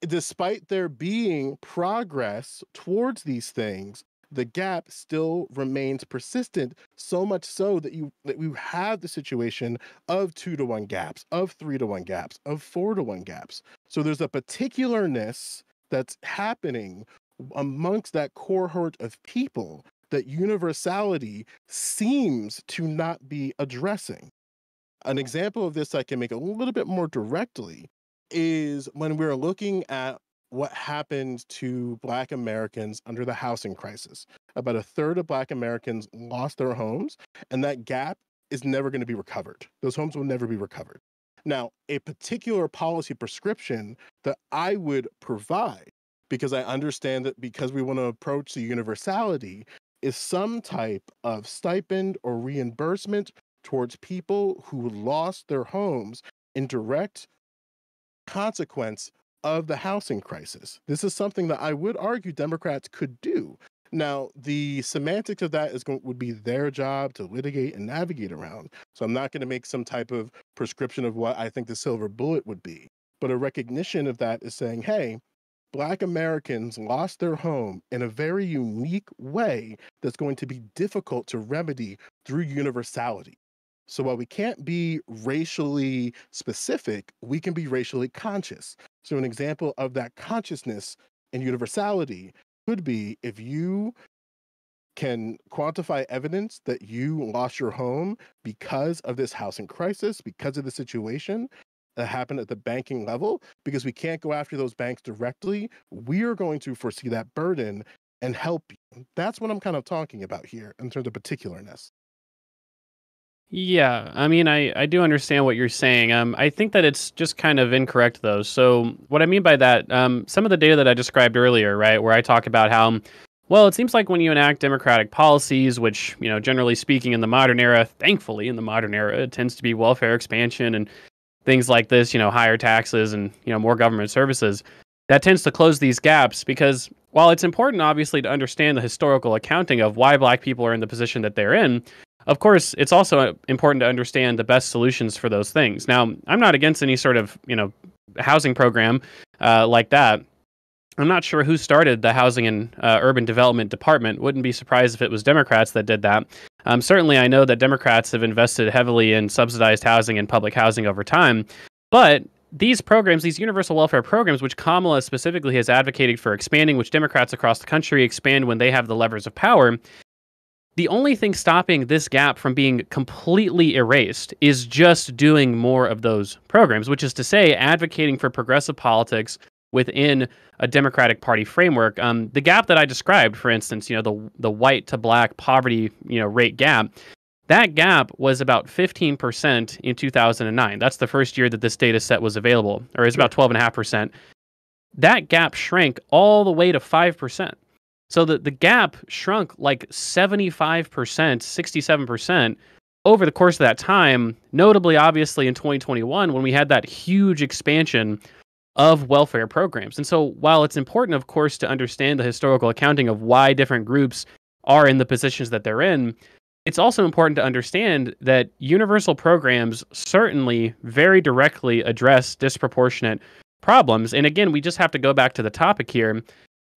despite there being progress towards these things, the gap still remains persistent, so much so that we have the situation of 2-to-1 gaps, of 3-to-1 gaps, of 4-to-1 gaps. So there's a particularness that's happening amongst that cohort of people that universality seems to not be addressing. An example of this I can make a little bit more directly is when we're looking at what happened to Black Americans under the housing crisis. About a third of Black Americans lost their homes, and that gap is never going to be recovered. Those homes will never be recovered. Now, a particular policy prescription that I would provide, because I understand that because we want to approach the universality, is some type of stipend or reimbursement towards people who lost their homes in direct consequence of the housing crisis. This is something that I would argue Democrats could do. Now, the semantics of that would be their job to litigate and navigate around. So I'm not going to make some type of prescription of what I think the silver bullet would be. But a recognition of that is saying, hey, Black Americans lost their home in a very unique way that's going to be difficult to remedy through universality. So while we can't be racially specific, we can be racially conscious. So an example of that consciousness and universality could be if you can quantify evidence that you lost your home because of this housing crisis, because of the situation that happened at the banking level, because we can't go after those banks directly, we're going to foresee that burden and help you. That's what I'm kind of talking about here in terms of particularness. Yeah, I mean, I do understand what you're saying. I think that it's just kind of incorrect, though. So, what I mean by that, some of the data that I described earlier, right, where I talk about how, well, it seems like when you enact democratic policies, which, generally speaking, in the modern era, thankfully, in the modern era, it tends to be welfare expansion and things like this, higher taxes and, more government services, that tends to close these gaps because while it's important, obviously, to understand the historical accounting of why Black people are in the position that they're in, of course, it's also important to understand the best solutions for those things. Now, I'm not against any sort of, housing program like that. I'm not sure who started the Housing and Urban Development Department. Wouldn't be surprised if it was Democrats that did that. Certainly, I know that Democrats have invested heavily in subsidized housing and public housing over time. But these programs, these universal welfare programs, which Kamala specifically has advocated for expanding, which Democrats across the country expand when they have the levers of power, the only thing stopping this gap from being completely erased is just doing more of those programs, which is to say, advocating for progressive politics within a Democratic Party framework. The gap that I described, for instance, the white to Black poverty rate gap, that gap was about 15% in 2009. That's the first year that this data set was available, or it's about 12.5%. That gap shrank all the way to 5%. So the gap shrunk like 75%, 67% over the course of that time, notably, obviously, in 2021, when we had that huge expansion of welfare programs. And so while it's important, of course, to understand the historical accounting of why different groups are in the positions that they're in, it's also important to understand that universal programs certainly very directly address disproportionate problems. And again, we just have to go back to the topic here.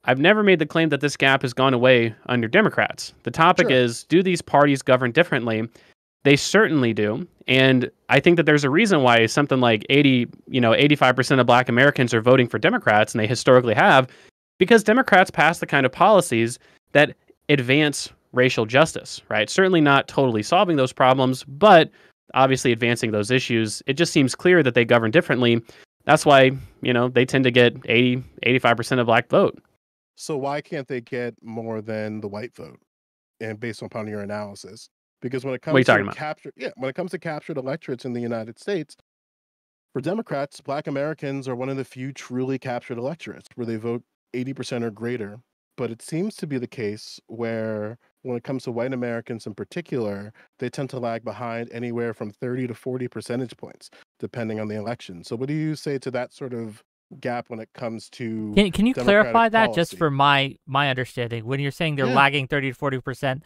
I've never made the claim that this gap has gone away under Democrats. The topic is, do these parties govern differently? They certainly do. And I think that there's a reason why something like 85% of Black Americans are voting for Democrats, and they historically have, because Democrats pass the kind of policies that advance racial justice, right? Certainly not totally solving those problems, but obviously advancing those issues. It just seems clear that they govern differently. That's why, they tend to get 85% of Black vote. So why can't they get more than the white vote? And based upon your analysis, because when it comes to captured electorates in the United States, for Democrats, Black Americans are one of the few truly captured electorates where they vote 80% or greater. But it seems to be the case where when it comes to white Americans in particular, they tend to lag behind anywhere from 30 to 40 percentage points, depending on the election. So what do you say to that sort of gap when it comes to Can you clarify that policy? just for my understanding? When you're saying they're lagging 30 to 40%,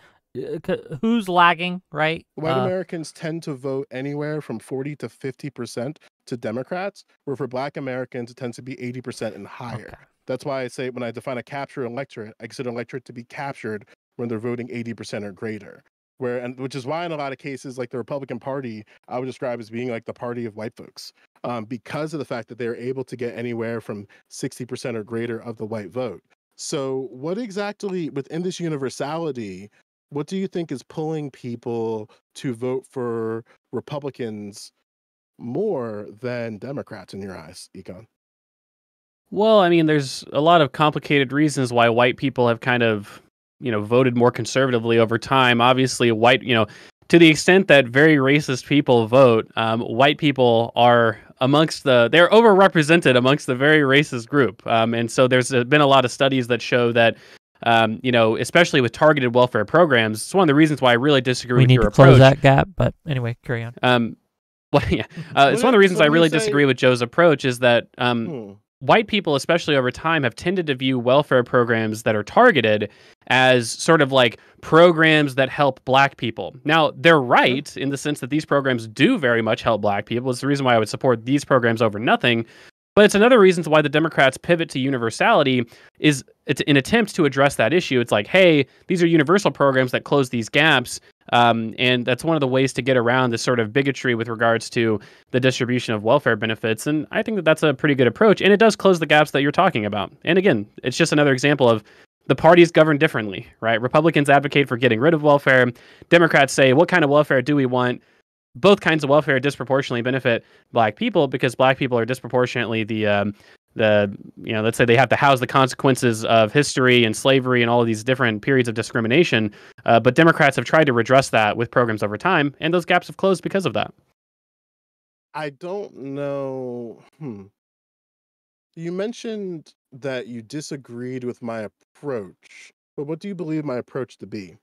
who's lagging, right? White Americans tend to vote anywhere from 40 to 50% to Democrats, where for Black Americans it tends to be 80% and higher. Okay. That's why I say when I define a captured electorate, I consider an electorate to be captured when they're voting 80% or greater. Which is why in a lot of cases, like the Republican Party, I would describe as being like the party of white folks, because of the fact that they're able to get anywhere from 60% or greater of the white vote. So what exactly within this universality what do you think is pulling people to vote for Republicans more than Democrats in your eyes, Econ? Well, I mean, there's a lot of complicated reasons why white people have kind of, voted more conservatively over time. Obviously, to the extent that very racist people vote, white people are they're overrepresented amongst the very racist group. And so there's been a lot of studies that show that, especially with targeted welfare programs, it's one of the reasons why I really disagree with your approach. We need to close that gap, but anyway, carry on. Well, yeah, it's one of the reasons I really disagree with Joe's approach is that white people, especially over time, have tended to view welfare programs that are targeted as sort of like programs that help black people. Now, they're right in the sense that these programs do very much help black people. It's the reason why I would support these programs over nothing. But it's another reason why the Democrats pivot to universality is it's an attempt to address that issue. It's like, hey, these are universal programs that close these gaps. And that's one of the ways to get around this sort of bigotry with regards to the distribution of welfare benefits. And I think that that's a pretty good approach. And it does close the gaps that you're talking about. And again, it's just another example of the parties govern differently, right? Republicans advocate for getting rid of welfare. Democrats say, what kind of welfare do we want? Both kinds of welfare disproportionately benefit black people because black people are disproportionately let's say they have to house the consequences of history and slavery and all of these different periods of discrimination. But Democrats have tried to redress that with programs over time, and those gaps have closed because of that. I don't know. You mentioned that you disagreed with my approach, but what do you believe my approach to be?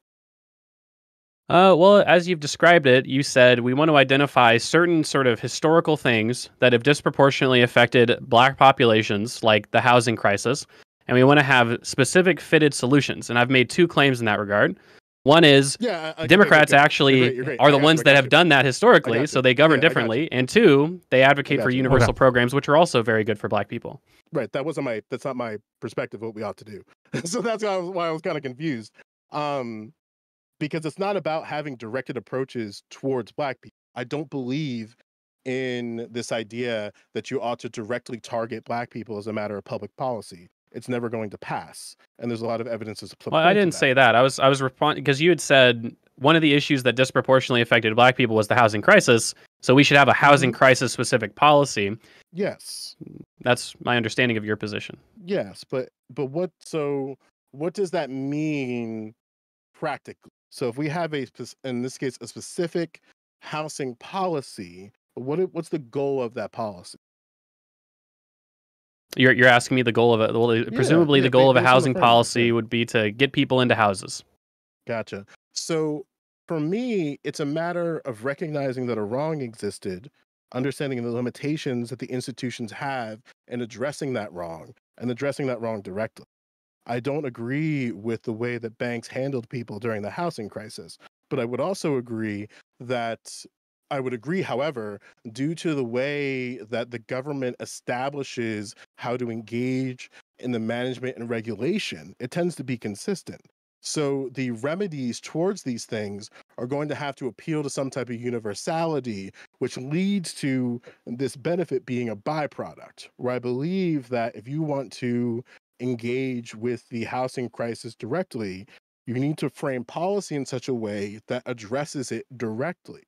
Well, as you've described it, you said we want to identify certain sort of historical things that have disproportionately affected black populations, like the housing crisis, and we want to have specific fitted solutions. And I've made two claims in that regard. One is Democrats actually are the ones that have done that historically, so they govern differently. And two, they advocate for universal programs, which are also very good for black people. Right. That's not my perspective of what we ought to do. So that's why I was kind of confused. Because it's not about having directed approaches towards black people. I don't believe in this idea that you ought to directly target black people as a matter of public policy. It's never going to pass. And there's a lot of evidence to support that. Well, I didn't say that. I was responding because you had said one of the issues that disproportionately affected black people was the housing crisis. So we should have a housing crisis specific policy. Yes. That's my understanding of your position. Yes, but what does that mean practically? So if we have in this case, a specific housing policy, what's the goal of that policy? You're asking me the goal of it. Well, presumably the goal of a housing policy would be to get people into houses. Gotcha. So for me, it's a matter of recognizing that a wrong existed, understanding the limitations that the institutions have, and addressing that wrong directly. I don't agree with the way that banks handled people during the housing crisis, but I would also agree however, due to the way that the government establishes how to engage in the management and regulation, it tends to be consistent. So the remedies towards these things are going to have to appeal to some type of universality, which leads to this benefit being a byproduct, where I believe that if you want to engage with the housing crisis directly, you need to frame policy in such a way that addresses it directly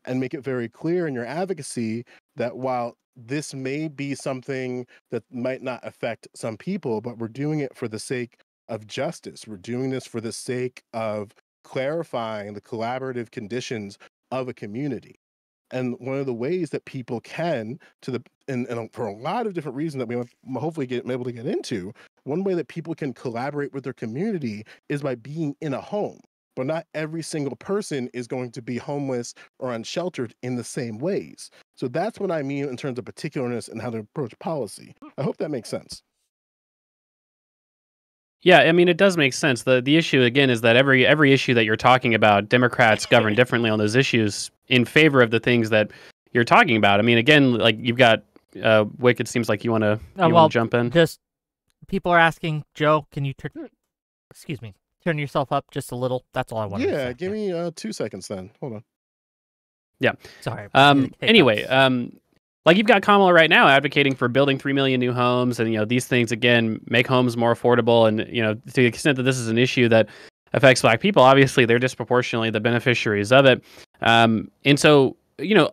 and make it very clear in your advocacy that while this may be something that might not affect some people, but we're doing it for the sake of justice. We're doing this for the sake of clarifying the collaborative conditions of a community. And one of the ways that people can, and for a lot of different reasons that we will hopefully be able to get into, one way that people can collaborate with their community is by being in a home. But not every single person is going to be homeless or unsheltered in the same ways. So that's what I mean in terms of particularness and how to approach policy. I hope that makes sense. Yeah, I mean, it does make sense. The issue, again, is that every issue that you're talking about, Democrats govern differently on those issues in favor of the things that you're talking about. I mean, again, like you've got Wick, it seems like you want to jump in. Just people are asking, Joe, can you turn yourself up just a little? That's all I want to say. Yeah, give me 2 seconds then. Hold on. Yeah. Sorry. Anyway, like you've got Kamala right now advocating for building 3 million new homes, and these things again make homes more affordable, and to the extent that this is an issue that affects Black people, obviously they're disproportionately the beneficiaries of it. And so,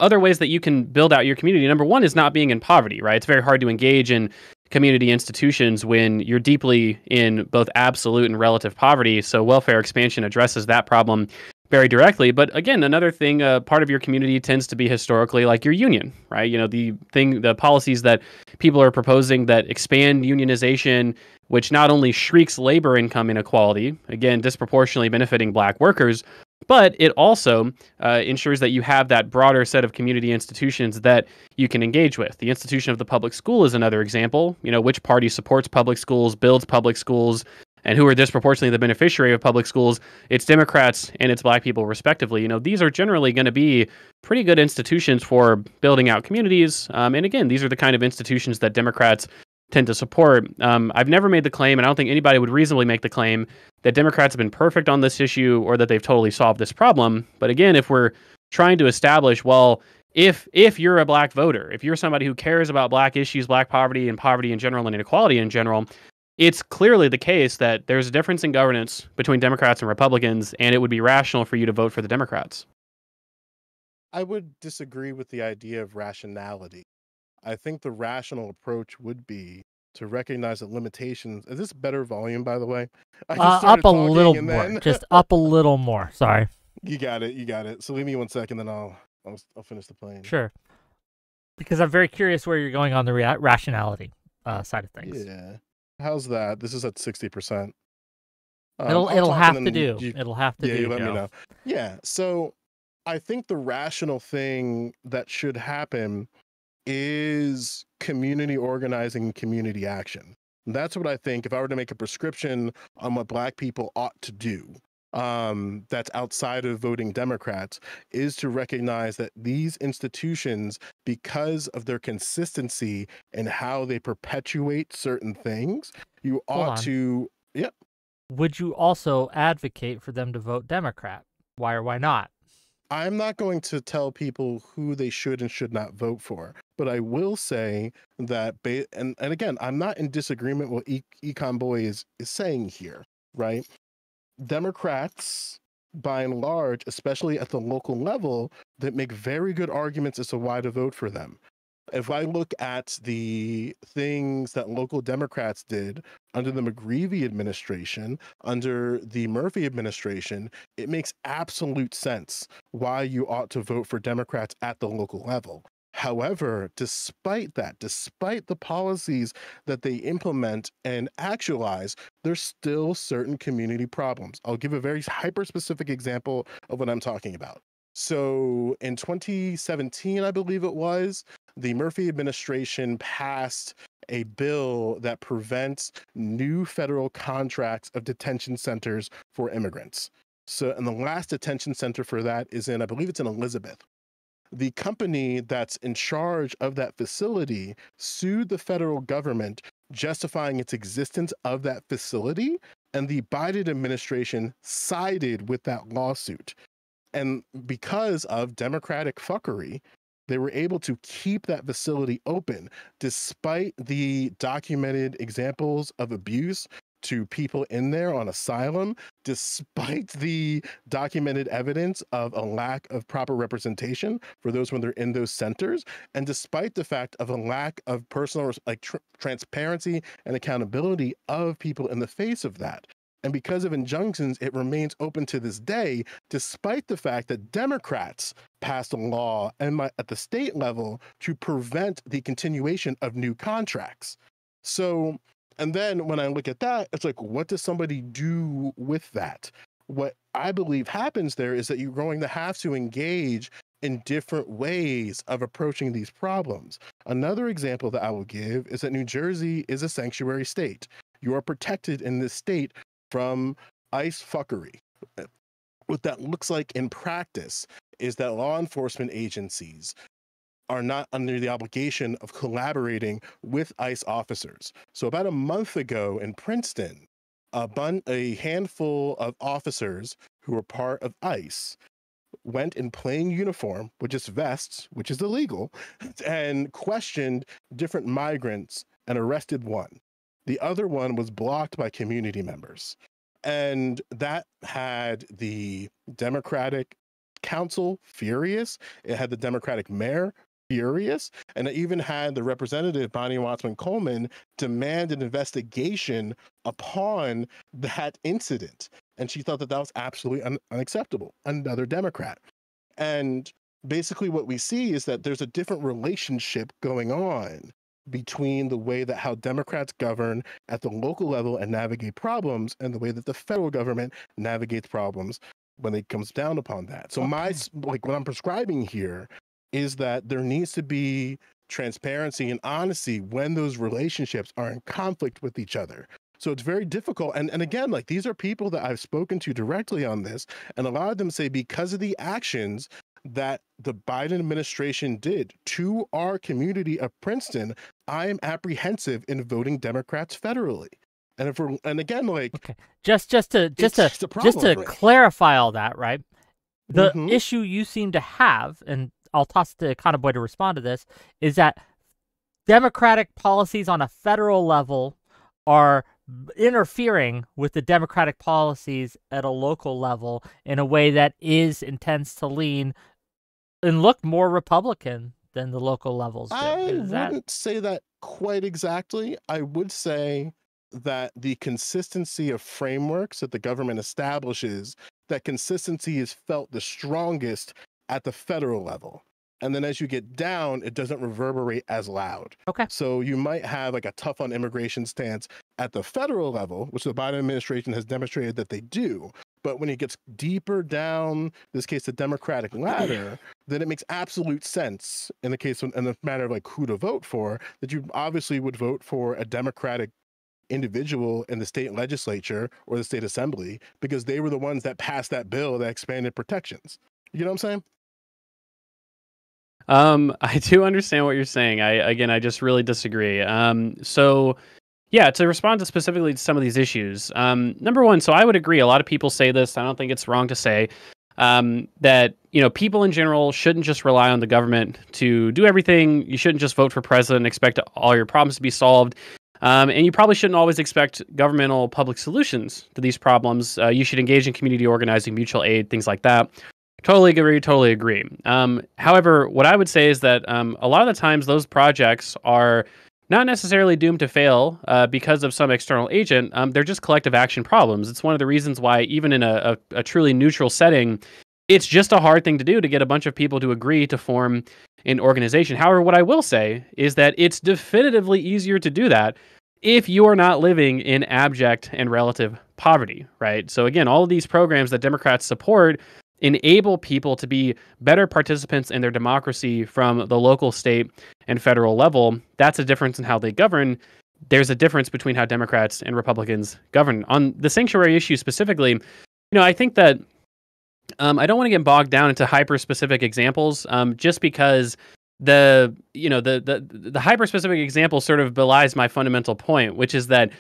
other ways that you can build out your community. Number one is not being in poverty, right? It's very hard to engage in community institutions when you're deeply in both absolute and relative poverty. So welfare expansion addresses that problem very directly. But again, another thing, part of your community tends to be historically like your union, right? The policies that people are proposing that expand unionization, which not only shrieks labor income inequality, again, disproportionately benefiting Black workers, but it also ensures that you have that broader set of community institutions that you can engage with. The institution of the public school is another example. Which party supports public schools, builds public schools, and who are disproportionately the beneficiary of public schools? It's Democrats and it's Black people, respectively. These are generally going to be pretty good institutions for building out communities. And again, these are the kind of institutions that Democrats tend to support. I've never made the claim, and I don't think anybody would reasonably make the claim, that Democrats have been perfect on this issue or that they've totally solved this problem. But again, if we're trying to establish, well, if you're a Black voter, if you're somebody who cares about Black issues, Black poverty and poverty in general and inequality in general, it's clearly the case that there's a difference in governance between Democrats and Republicans, and it would be rational for you to vote for the Democrats. I would disagree with the idea of rationality. I think the rational approach would be to recognize the limitations. Is this better volume, by the way? I just started Up a talking little and more. then- Just up a little more. Sorry. You got it. So leave me 1 second, then I'll finish the plane. Sure. Because I'm very curious where you're going on the rationality side of things. Yeah. How's that? This is at 60%. It'll I'll talk have and to then do. It'll have to do. you let me Joe. know. Yeah. So I think the rational thing that should happen is community organizing and community action. That's what I think. If I were to make a prescription on what Black people ought to do, that's outside of voting Democrats, is to recognize that these institutions, because of their consistency and how they perpetuate certain things, you ought to. Yep. Would you also advocate for them to vote Democrat? Why or why not? I'm not going to tell people who they should and should not vote for, but I will say that, and again, I'm not in disagreement with what Econ Boy is saying here, right? Democrats, by and large, especially at the local level, that make very good arguments as to why to vote for them. If I look at the things that local Democrats did under the McGreevey administration, under the Murphy administration, it makes absolute sense why you ought to vote for Democrats at the local level. However, despite the policies that they implement and actualize, there's still certain community problems. I'll give a very hyper-specific example of what I'm talking about. So in 2017, I believe it was, the Murphy administration passed a bill that prevents new federal contracts of detention centers for immigrants. So, and the last detention center for that is I believe it's in Elizabeth. The company that's in charge of that facility sued the federal government, justifying its existence of that facility, and the Biden administration sided with that lawsuit. And because of Democratic fuckery, they were able to keep that facility open despite the documented examples of abuse to people in there on asylum, despite the documented evidence of a lack of proper representation for those when they're in those centers, and despite the fact of a lack of personal transparency and accountability of people in the face of that. And because of injunctions, it remains open to this day, despite the fact that Democrats passed a law at the state level to prevent the continuation of new contracts. So, and then when I look at that, it's like, what does somebody do with that? What I believe happens there is that you're going to have to engage in different ways of approaching these problems. Another example that I will give is that New Jersey is a sanctuary state. You are protected in this state from ICE fuckery. What that looks like in practice is that law enforcement agencies are not under the obligation of collaborating with ICE officers. So about a month ago in Princeton, a handful of officers who were part of ICE went in plain uniform, which is vests, which is illegal, and questioned different migrants and arrested one. The other one was blocked by community members. And that had the Democratic council furious. It had the Democratic mayor furious. And it even had the representative, Bonnie Watson Coleman, demand an investigation upon that incident. And she thought that that was absolutely unacceptable. Another Democrat. And basically what we see is that there's a different relationship going on between the way that how Democrats govern at the local level and navigate problems and the way that the federal government navigates problems when it comes down upon that. So what I'm prescribing here is that there needs to be transparency and honesty when those relationships are in conflict with each other. So it's very difficult. And again, like, these are people that I've spoken to directly on this. And a lot of them say because of the actions that the Biden administration did to our community of Princeton, I am apprehensive in voting Democrats federally. And if we're, and again, like, okay, just to clarify all that, right? The issue you seem to have, and I'll toss it to Econoboy to respond to this, is that Democratic policies on a federal level are interfering with the Democratic policies at a local level in a way that intends to lean and look more Republican than the local levels do. I wouldn't say that quite exactly. I would say that the consistency of frameworks that the government establishes, that consistency is felt the strongest at the federal level. And then as you get down, it doesn't reverberate as loud. Okay. So you might have like a tough on immigration stance at the federal level, which the Biden administration has demonstrated that they do. But when it gets deeper down, in this case, the Democratic ladder, then it makes absolute sense in the case of, in the matter of like who to vote for, that you obviously would vote for a Democratic individual in the state legislature or the state assembly because they were the ones that passed that bill that expanded protections. You know what I'm saying? I do understand what you're saying. I just really disagree. So yeah, to respond to specifically to some of these issues, number one, so I would agree. A lot of people say this. I don't think it's wrong to say that, you know, people in general shouldn't just rely on the government to do everything. You shouldn't just vote for president and expect all your problems to be solved. And you probably shouldn't always expect governmental public solutions to these problems. You should engage in community organizing, mutual aid, things like that. Totally agree. However, what I would say is that a lot of the times those projects are not necessarily doomed to fail because of some external agent. They're just collective action problems. It's one of the reasons why even in a truly neutral setting, it's just a hard thing to do to get a bunch of people to agree to form an organization. However, what I will say is that it's definitively easier to do that if you are not living in abject and relative poverty, right? So again, all of these programs that Democrats support enable people to be better participants in their democracy from the local, state, and federal level. That's a difference in how they govern. There's a difference between how Democrats and Republicans govern. On the sanctuary issue specifically, you know, I think that I don't want to get bogged down into hyper-specific examples just because the hyper-specific example sort of belies my fundamental point, which is that,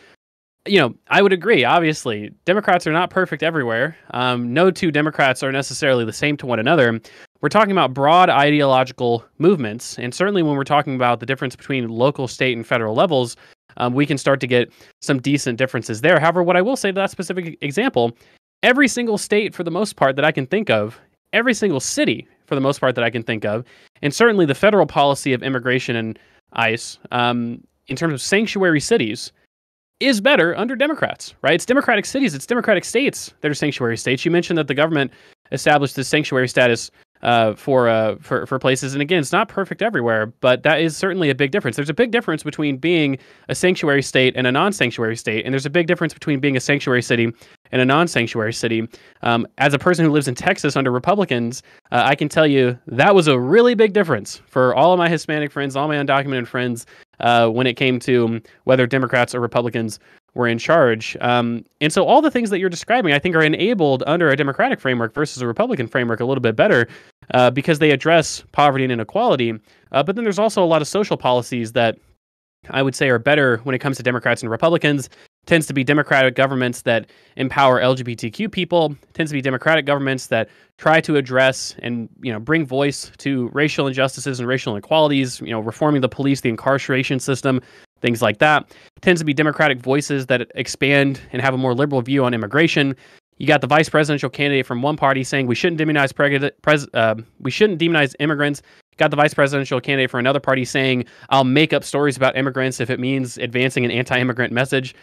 you know, I would agree, obviously, Democrats are not perfect everywhere. No two Democrats are necessarily the same to one another. We're talking about broad ideological movements, and certainly when we're talking about the difference between local, state, and federal levels, we can start to get some decent differences there. However, what I will say to that specific example, every single state, for the most part, that I can think of, every single city, for the most part, that I can think of, and certainly the federal policy of immigration and ICE, in terms of sanctuary cities, is better under Democrats, right? It's Democratic cities, it's Democratic states that are sanctuary states. You mentioned that the government established this sanctuary status for places, and again, it's not perfect everywhere, but that is certainly a big difference. There's a big difference between being a sanctuary state and a non-sanctuary state, and there's a big difference between being a sanctuary city and a non-sanctuary city. As a person who lives in Texas under Republicans, I can tell you that was a really big difference for all of my Hispanic friends, all my undocumented friends, when it came to whether Democrats or Republicans were in charge. And so all the things that you're describing, I think, are enabled under a Democratic framework versus a Republican framework a little bit better because they address poverty and inequality. But then there's also a lot of social policies that I would say are better when it comes to Democrats and Republicans. Tends to be Democratic governments that empower LGBTQ people, tends to be Democratic governments that try to address and, you know, bring voice to racial injustices and racial inequalities, you know, reforming the police, the incarceration system, things like that. It tends to be Democratic voices that expand and have a more liberal view on immigration. You got the vice presidential candidate from one party saying we shouldn't demonize immigrants. You got the vice presidential candidate for another party saying I'll make up stories about immigrants if it means advancing an anti-immigrant message.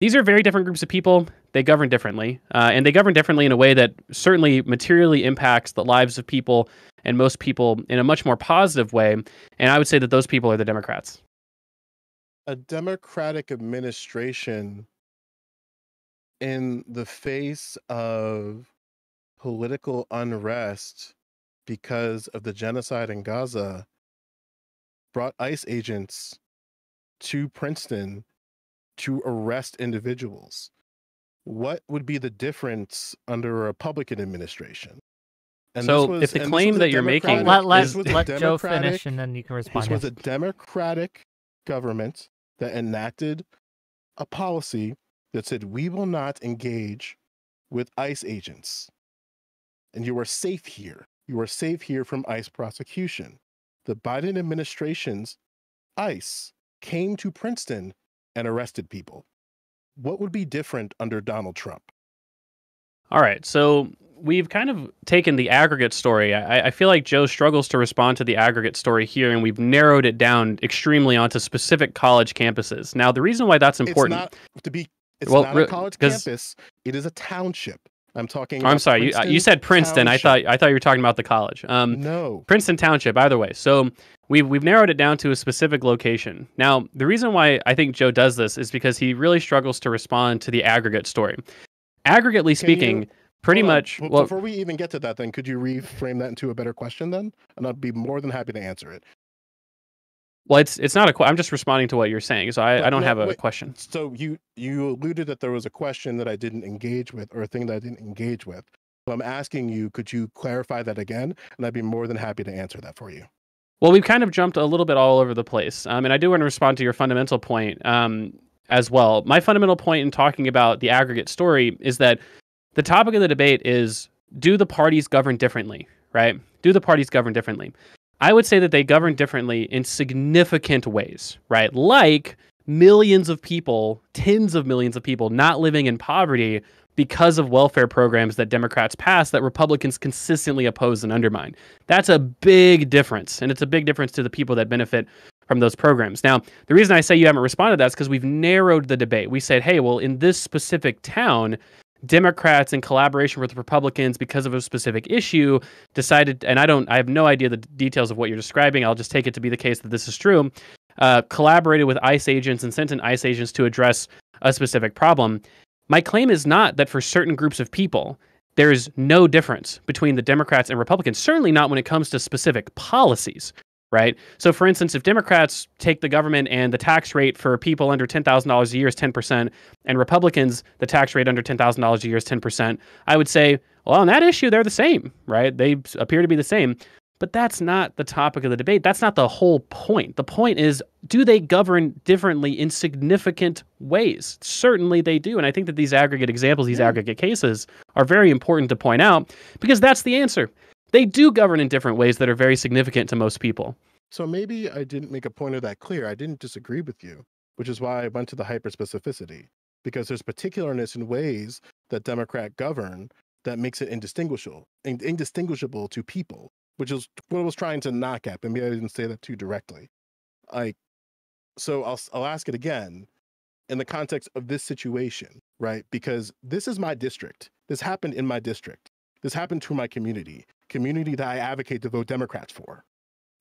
These are very different groups of people. They govern differently, and they govern differently in a way that certainly materially impacts the lives of people and most people in a much more positive way. And I would say that those people are the Democrats. A Democratic administration in the face of political unrest because of the genocide in Gaza brought ICE agents to Princeton to arrest individuals. What would be the difference under a Republican administration? And so if the claim that you're making... Let Joe finish and then you can respond. This was a Democratic government that enacted a policy that said we will not engage with ICE agents. And you are safe here. You are safe here from ICE prosecution. The Biden administration's ICE came to Princeton and arrested people. What would be different under Donald Trump? All right, so we've kind of taken the aggregate story. I feel like Joe struggles to respond to the aggregate story here, and we've narrowed it down extremely onto specific college campuses. Now, the reason why that's important... It's not a college campus. It is a township. I'm talking. I'm sorry. You said Princeton. Township. I thought you were talking about the college. No. Princeton Township. Either way. So we've narrowed it down to a specific location. Now, the reason why I think Joe does this is because he really struggles to respond to the aggregate story. Aggregately speaking, pretty much. Well, before we even get to that, then could you reframe that into a better question then, and I'd be more than happy to answer it. Well, it's not a. I'm just responding to what you're saying, so I don't have a question. So you alluded that there was a question that I didn't engage with, or a thing that I didn't engage with. So I'm asking you, could you clarify that again? And I'd be more than happy to answer that for you. Well, we've kind of jumped a little bit all over the place, and I do want to respond to your fundamental point as well. My fundamental point in talking about the aggregate story is that the topic of the debate is: do the parties govern differently? Right? Do the parties govern differently? I would say that they govern differently in significant ways, right? Like millions of people, tens of millions of people not living in poverty because of welfare programs that Democrats pass that Republicans consistently oppose and undermine. That's a big difference, and it's a big difference to the people that benefit from those programs. Now, the reason I say you haven't responded to that is because we've narrowed the debate. We said, hey, well, in this specific town, Democrats in collaboration with Republicans because of a specific issue decided, and I have no idea the details of what you're describing. I'll just take it to be the case that this is true. Collaborated with ICE agents and sent in ICE agents to address a specific problem. My claim is not that for certain groups of people, there is no difference between the Democrats and Republicans, certainly not when it comes to specific policies. Right. So, for instance, if Democrats take the government and the tax rate for people under $10,000 a year is 10%, and Republicans, the tax rate under $10,000 a year is 10%, I would say, well, on that issue, they're the same, right? They appear to be the same. But that's not the topic of the debate. That's not the whole point. The point is, do they govern differently in significant ways? Certainly they do. And I think that these aggregate examples, these aggregate cases are very important to point out because that's the answer. They do govern in different ways that are very significant to most people. So maybe I didn't make a point of that clear. I didn't disagree with you, which is why I went to the hyperspecificity, because there's particularness in ways that Democrat govern that makes it indistinguishable to people, which is what I was trying to knock at. Maybe I didn't say that too directly. So I'll ask it again in the context of this situation, right? Because this is my district. This happened in my district. This happened to my community that I advocate to vote Democrats for.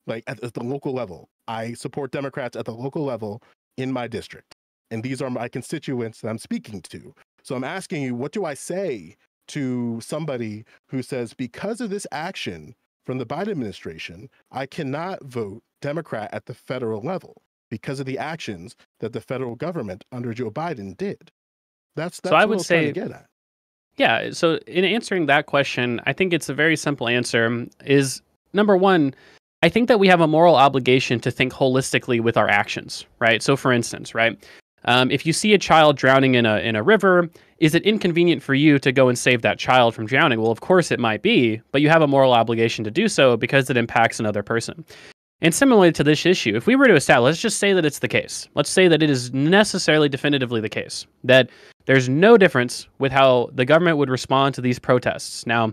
Like at the local level, I support Democrats at the local level in my district. And these are my constituents that I'm speaking to. So I'm asking you, what do I say to somebody who says, because of this action from the Biden administration, I cannot vote Democrat at the federal level because of the actions that the federal government under Joe Biden did? That's so I would what say, I'm trying to get at. Yeah, so in answering that question, I think it's a very simple answer is, number one, I think that we have a moral obligation to think holistically with our actions, right? So for instance, right, if you see a child drowning in a river, is it inconvenient for you to go and save that child from drowning? Well, of course it might be, but you have a moral obligation to do so because it impacts another person. And similarly to this issue, if we were to establish, let's just say that it's the case. Let's say that it is necessarily definitively the case that there's no difference with how the government would respond to these protests. Now,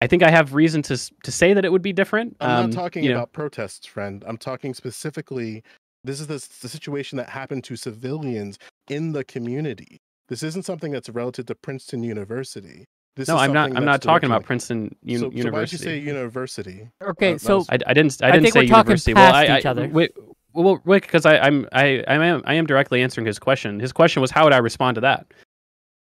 I think I have reason to say that it would be different. I'm not talking about protests, friend. I'm talking specifically, this is the situation that happened to civilians in the community. This isn't something that's relative to Princeton University. No, I'm not talking about Princeton University. So why did you say university? Okay, so I didn't say we're talking university. past each other. Wait, because I am directly answering his question. His question was, how would I respond to that?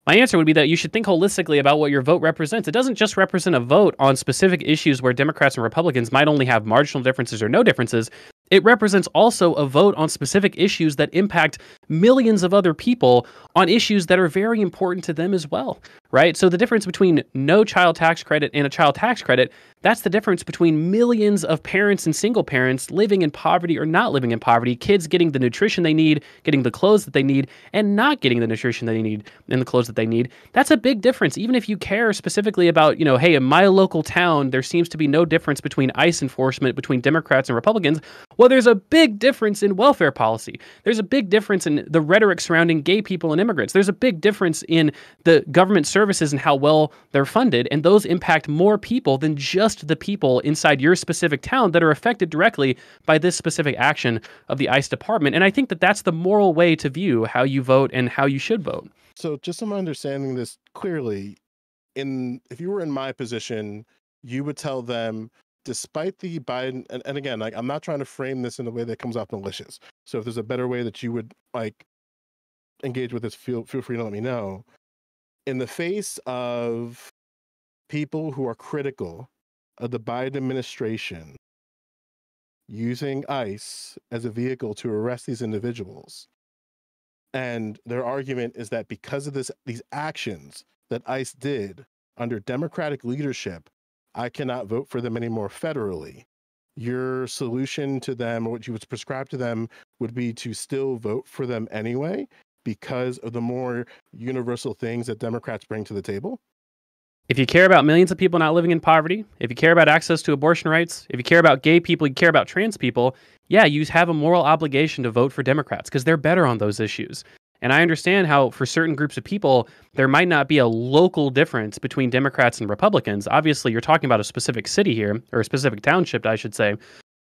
My answer would be that you should think holistically about what your vote represents. It doesn't just represent a vote on specific issues where Democrats and Republicans might only have marginal differences or no differences. It represents also a vote on specific issues that impact millions of other people on issues that are very important to them as well, right? So the difference between no child tax credit and a child tax credit, that's the difference between millions of parents and single parents living in poverty or not living in poverty, kids getting the nutrition they need, getting the clothes that they need, and not getting the nutrition they need and the clothes that they need. That's a big difference. Even if you care specifically about, hey, in my local town, there seems to be no difference between ICE enforcement between Democrats and Republicans. Well, there's a big difference in welfare policy. There's a big difference in the rhetoric surrounding gay people and immigrants. There's a big difference in the government services and how well they're funded, and those impact more people than just the people inside your specific town that are affected directly by this specific action of the ICE department. And I think that that's the moral way to view how you vote and how you should vote. So just so I'm understanding this clearly, if you were in my position, you would tell them, despite the Biden, and again, like, I'm not trying to frame this in a way that comes off malicious. So if there's a better way that you would engage with this, feel free to let me know. In the face of people who are critical of the Biden administration using ICE as a vehicle to arrest these individuals, and their argument is that because of these actions that ICE did under Democratic leadership, I cannot vote for them anymore federally. Your solution to them, or what you would prescribe to them, would be to still vote for them anyway because of the more universal things that Democrats bring to the table? If you care about millions of people not living in poverty, if you care about access to abortion rights, if you care about gay people, you care about trans people, yeah, you have a moral obligation to vote for Democrats because they're better on those issues. And I understand how for certain groups of people, there might not be a local difference between Democrats and Republicans. Obviously, you're talking about a specific city here, or a specific township, I should say.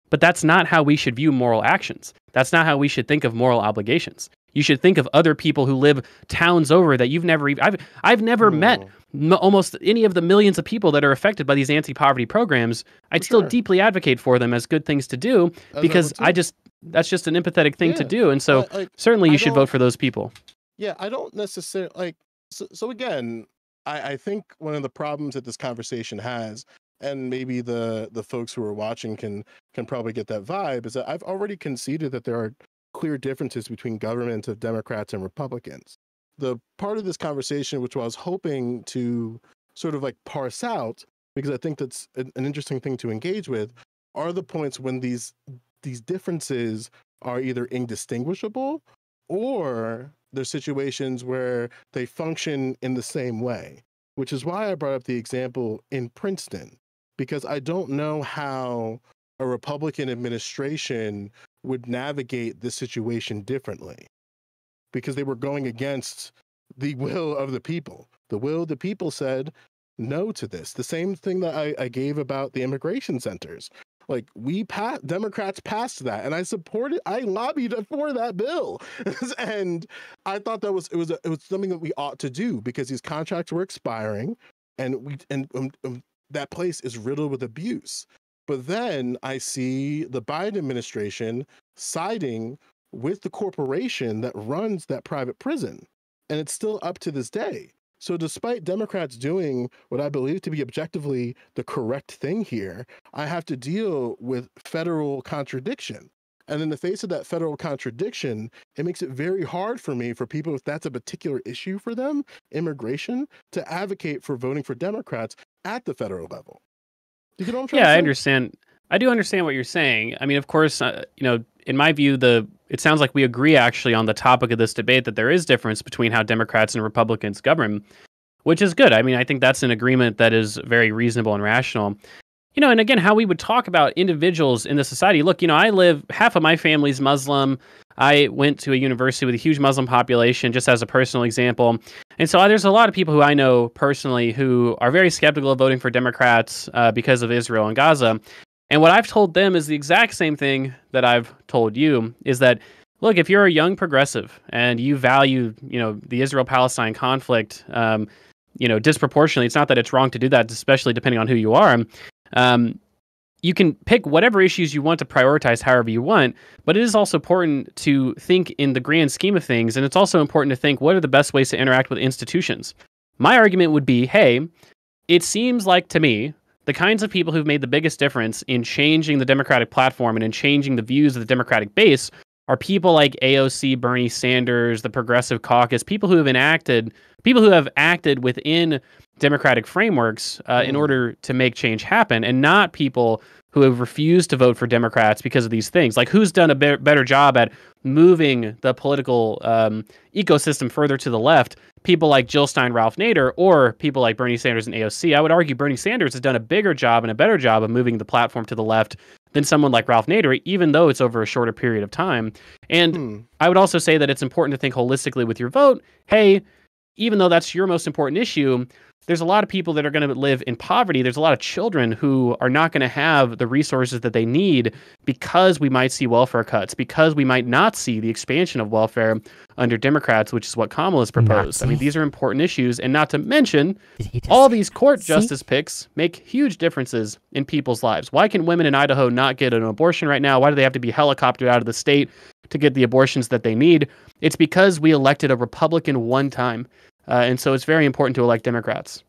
But that's not how we should view moral actions. That's not how we should think of moral obligations. You should think of other people who live towns over that you've never even... I've never met almost any of the millions of people that are affected by these anti-poverty programs. I'd still deeply advocate for them as good things to do because that's just an empathetic thing to do. And so certainly you should vote for those people. Yeah, I don't necessarily so again, I think one of the problems that this conversation has, and maybe the folks who are watching can probably get that vibe, is that I've already conceded that there are clear differences between government of Democrats and Republicans. The part of this conversation, which I was hoping to sort of parse out, because I think that's an interesting thing to engage with, are the points when these differences are either indistinguishable or there's situations where they function in the same way, which is why I brought up the example in Princeton, because I don't know how a Republican administration would navigate this situation differently, because they were going against the will of the people. The will of the people said no to this. The same thing that I gave about the immigration centers. Democrats passed that, and I lobbied for that bill. And I thought it was something that we ought to do because these contracts were expiring, and that place is riddled with abuse. But then I see the Biden administration siding with the corporation that runs that private prison, and it's still up to this day. So despite Democrats doing what I believe to be objectively the correct thing here, I have to deal with federal contradiction. And in the face of that federal contradiction, it makes it very hard for me, for people, if that's a particular issue for them, immigration, to advocate for voting for Democrats at the federal level. Do you get what I'm trying to say? I understand. I do understand what you're saying. I mean, of course, in my view, it sounds like we agree actually on the topic of this debate that there is difference between how Democrats and Republicans govern, which is good. I mean, I think that's an agreement that is very reasonable and rational. And again, how we would talk about individuals in the society. Look, half of my family's Muslim. I went to a university with a huge Muslim population, just as a personal example. And so there's a lot of people who I know personally who are very skeptical of voting for Democrats because of Israel and Gaza. And what I've told them is the exact same thing that I've told you, is that, look, if you're a young progressive and you value, the Israel-Palestine conflict, disproportionately, it's not that it's wrong to do that, especially depending on who you are. You can pick whatever issues you want to prioritize however you want, but it is also important to think in the grand scheme of things, and it's also important to think what are the best ways to interact with institutions. My argument would be, hey, it seems like to me the kinds of people who've made the biggest difference in changing the Democratic platform and in changing the views of the Democratic base are people like AOC, Bernie Sanders, the Progressive Caucus, people who have acted within democratic frameworks in order to make change happen, and not people who have refused to vote for Democrats because of these things. Like, who's done a better job at moving the political ecosystem further to the left? People like Jill Stein, Ralph Nader, or people like Bernie Sanders and AOC. I would argue Bernie Sanders has done a bigger job and a better job of moving the platform to the left than someone like Ralph Nader, even though it's over a shorter period of time. And I would also say that it's important to think holistically with your vote. Hey, even though that's your most important issue, there's a lot of people that are going to live in poverty. There's a lot of children who are not going to have the resources that they need because we might see welfare cuts, because we might not see the expansion of welfare under Democrats, which is what Kamala's proposed. I mean, these are important issues. And not to mention, all these court justice picks make huge differences in people's lives. Why can women in Idaho not get an abortion right now? Why do they have to be helicoptered out of the state to get the abortions that they need? It's because we elected a Republican one time. And so it's very important to elect Democrats.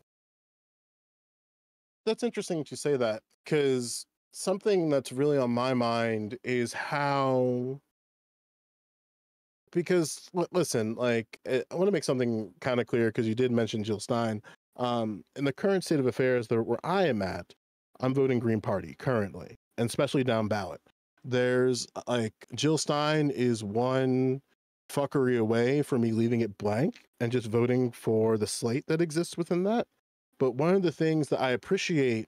That's interesting that you say that, because something that's really on my mind is listen, like, I want to make something kind of clear, because you did mention Jill Stein. In the current state of affairs where I am at, I'm voting Green Party currently, and especially down ballot. There's Jill Stein is one fuckery away from me leaving it blank and just voting for the slate that exists within that. But one of the things that I appreciate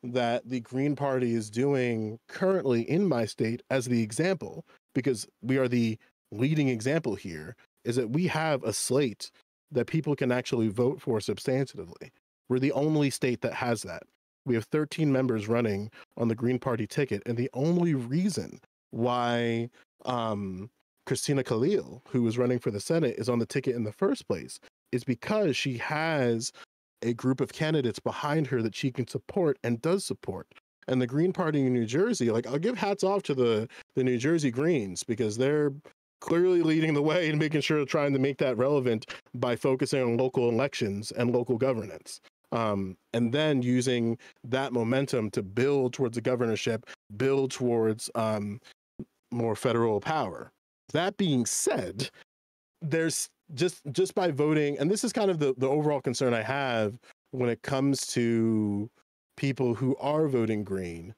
that the Green Party is doing currently in my state as the example, because we are the leading example here, is that we have a slate that people can actually vote for substantively. We're the only state that has that. We have 13 members running on the Green Party ticket, and the only reason why Christina Khalil, who was running for the Senate, is on the ticket in the first place is because she has a group of candidates behind her that she can support and does support. And the Green Party in New Jersey, I'll give hats off to the New Jersey Greens, because they're clearly leading the way and making sure trying to make that relevant by focusing on local elections and local governance. And then using that momentum to build towards a governorship, build towards more federal power. That being said, there's just by voting, and this is kind of the overall concern I have when it comes to people who are voting Green,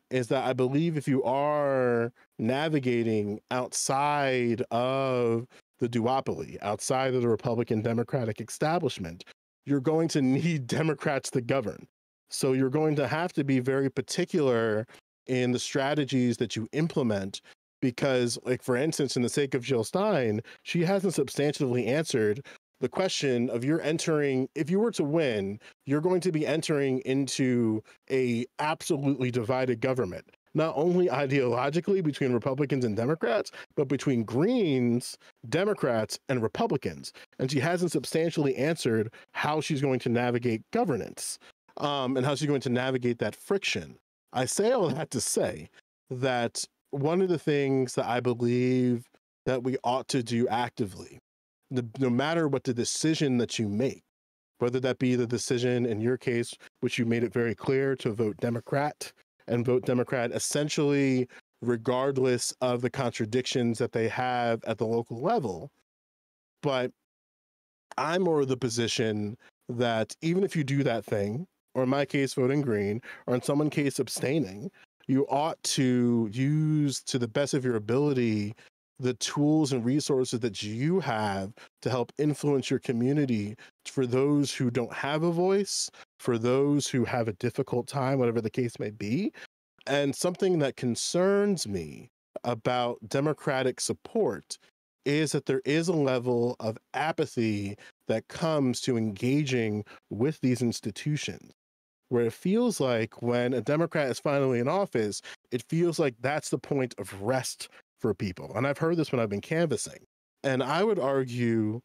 is that I believe if you are navigating outside of the duopoly, outside of the Republican Democratic establishment, you're going to need Democrats to govern. So you're going to have to be very particular in the strategies that you implement, because, for instance, in the sake of Jill Stein, she hasn't substantively answered the question of if you were to win, you're going to be entering into a absolutely divided government, not only ideologically between Republicans and Democrats, but between Greens, Democrats, and Republicans. And she hasn't substantially answered how she's going to navigate governance, and how she's going to navigate that friction. I say all that to say that one of the things that I believe that we ought to do actively, no matter what the decision that you make, whether that be the decision in your case, which you made it very clear to vote Democrat, and vote Democrat essentially regardless of the contradictions that they have at the local level. But I'm more of the position that even if you do that thing, or in my case, voting Green, or in someone's case, abstaining, you ought to use to the best of your ability the tools and resources that you have to help influence your community for those who don't have a voice, for those who have a difficult time, whatever the case may be. And something that concerns me about Democratic support is that there is a level of apathy that comes to engaging with these institutions, where it feels like when a Democrat is finally in office, it feels like that's the point of rest for people. And I've heard this when I've been canvassing. And I would argue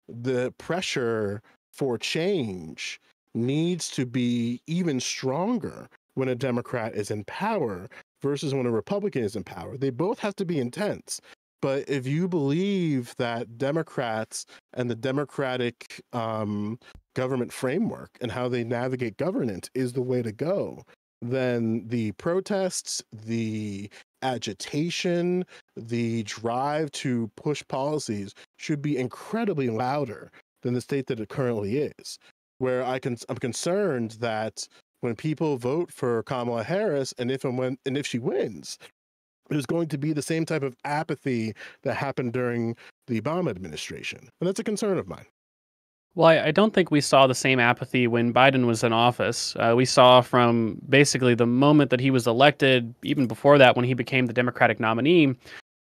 the pressure for change needs to be even stronger when a Democrat is in power versus when a Republican is in power. They both have to be intense. But if you believe that Democrats and the Democratic government framework and how they navigate governance is the way to go, then the protests, the agitation, the drive to push policies should be incredibly louder than the state that it currently is. Where I'm concerned that when people vote for Kamala Harris, and if she wins, there's going to be the same type of apathy that happened during the Obama administration, and that's a concern of mine. Well, I don't think we saw the same apathy when Biden was in office. We saw from basically the moment that he was elected, even before that, when he became the Democratic nominee,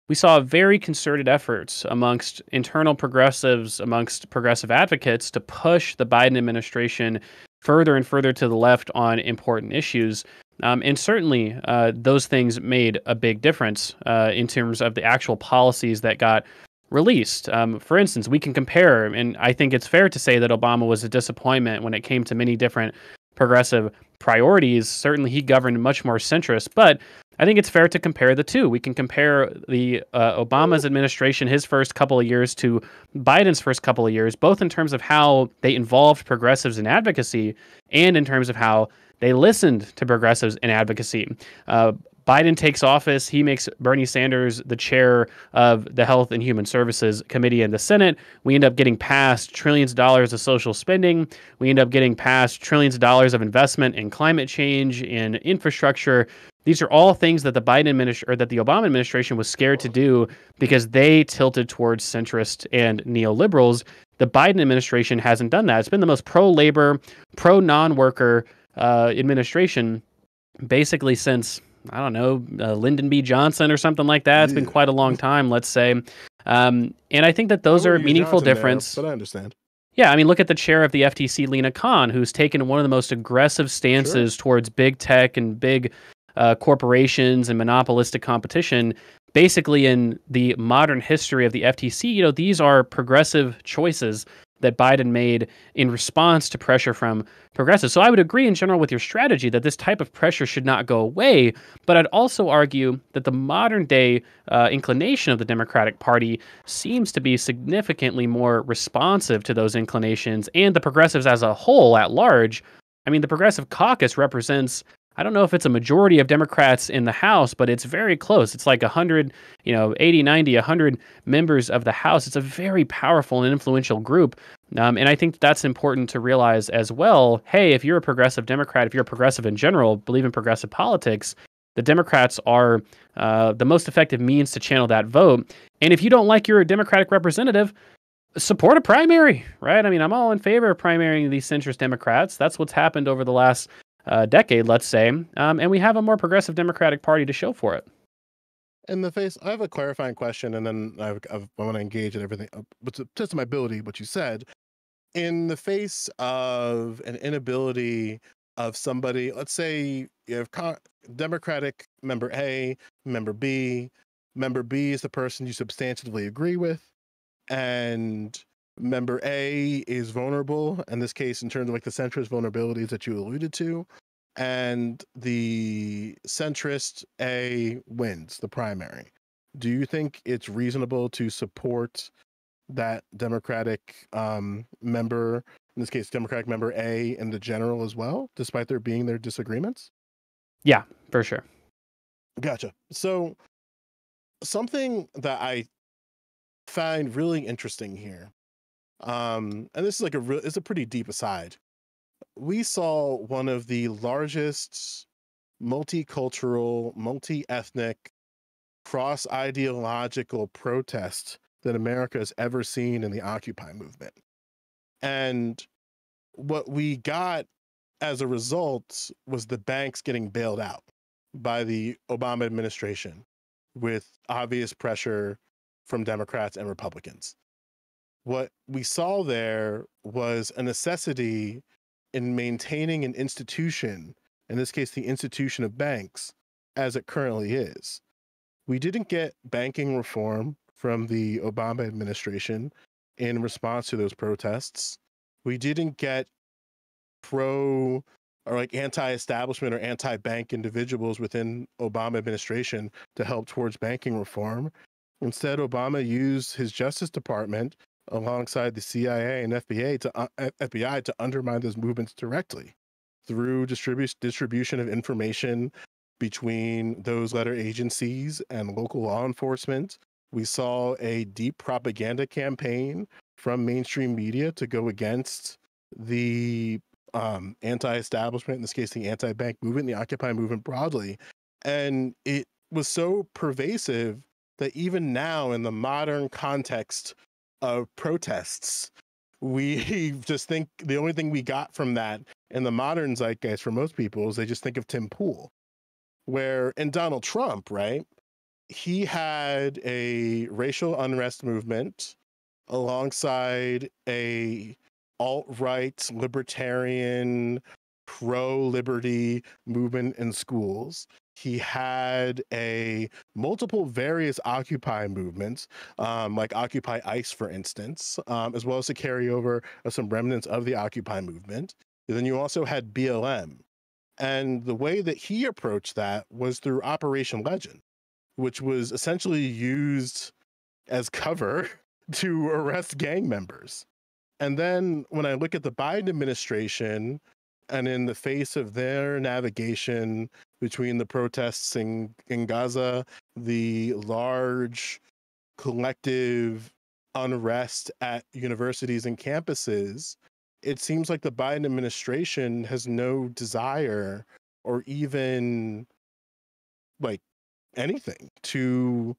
we saw very concerted efforts amongst internal progressives, amongst progressive advocates to push the Biden administration further and further to the left on important issues. And certainly those things made a big difference in terms of the actual policies that got released. For instance, we can compare, and I think it's fair to say that Obama was a disappointment when it came to many different progressive priorities. Certainly, he governed much more centrist, but I think it's fair to compare the two. We can compare the Obama's administration, his first couple of years, to Biden's first couple of years, both in terms of how they involved progressives in advocacy and in terms of how they listened to progressives in advocacy. Biden takes office. He makes Bernie Sanders the chair of the Health and Human Services Committee in the Senate. We end up getting passed trillions of dollars of social spending. We end up getting passed trillions of dollars of investment in climate change, in infrastructure. These are all things that the Obama administration was scared to do because they tilted towards centrist and neoliberals. The Biden administration hasn't done that. It's been the most pro-labor, pro-non-worker administration basically since, I don't know, Lyndon B. Johnson or something like that. It's been quite a long time, let's say. And I think that those are a meaningful difference. But I understand. Yeah, I mean, look at the chair of the FTC, Lena Khan, who's taken one of the most aggressive stances towards big tech and big corporations and monopolistic competition. Basically, in the modern history of the FTC, these are progressive choices that Biden made in response to pressure from progressives. So I would agree in general with your strategy that this type of pressure should not go away, but I'd also argue that the modern day inclination of the Democratic Party seems to be significantly more responsive to those inclinations, and the progressives as a whole at large. I mean, the Progressive Caucus represents, I don't know if it's a majority of Democrats in the House, but it's very close. It's like 100, 80, 90, 100 members of the House. It's a very powerful and influential group. And I think that's important to realize as well. Hey, if you're a progressive Democrat, if you're a progressive in general, believe in progressive politics, the Democrats are the most effective means to channel that vote. And if you don't like your Democratic representative, support a primary, right? I mean, I'm all in favor of primarying these centrist Democrats. That's what's happened over the last decade, let's say, and we have a more progressive Democratic Party to show for it. In the face, I have a clarifying question, and then I want to engage in everything, but to test my ability, what you said. In the face of an inability of somebody, let's say you have Democratic member A, member B. Member B is the person you substantively agree with, and member A is vulnerable, in this case, in terms of like the centrist vulnerabilities that you alluded to, and the centrist A wins the primary. Do you think it's reasonable to support that Democratic member, in this case, Democratic member A in the general as well, despite there being their disagreements? Yeah, for sure. Gotcha. So something that I find really interesting here, and this is like it's a pretty deep aside. We saw one of the largest multicultural, multi-ethnic cross ideological protest that America has ever seen in the Occupy movement. And what we got as a result was the banks getting bailed out by the Obama administration with obvious pressure from Democrats and Republicans. What we saw there was a necessity in maintaining an institution, in this case, the institution of banks, as it currently is. We didn't get banking reform from the Obama administration in response to those protests. We didn't get pro or like anti-establishment or anti-bank individuals within Obama administration to help towards banking reform. Instead, Obama used his Justice Department alongside the CIA and FBI to undermine those movements directly through distribution of information between those letter agencies and local law enforcement. We saw a deep propaganda campaign from mainstream media to go against the anti-establishment, in this case, the anti-bank movement, the Occupy movement broadly. And it was so pervasive that even now in the modern context of protests, we just think the only thing we got from that in the modern zeitgeist for most people is they just think of Tim Pool, where in Donald Trump, right, he had a racial unrest movement alongside a alt-right, libertarian, pro-liberty movement in schools. He had multiple various Occupy movements, like Occupy ICE, for instance, as well as the carryover of some remnants of the Occupy movement. And then you also had BLM. And the way that he approached that was through Operation Legend, which was essentially used as cover to arrest gang members. And then when I look at the Biden administration, and in the face of their navigation between the protests in Gaza, the large collective unrest at universities and campuses, it seems like the Biden administration has no desire or even like anything to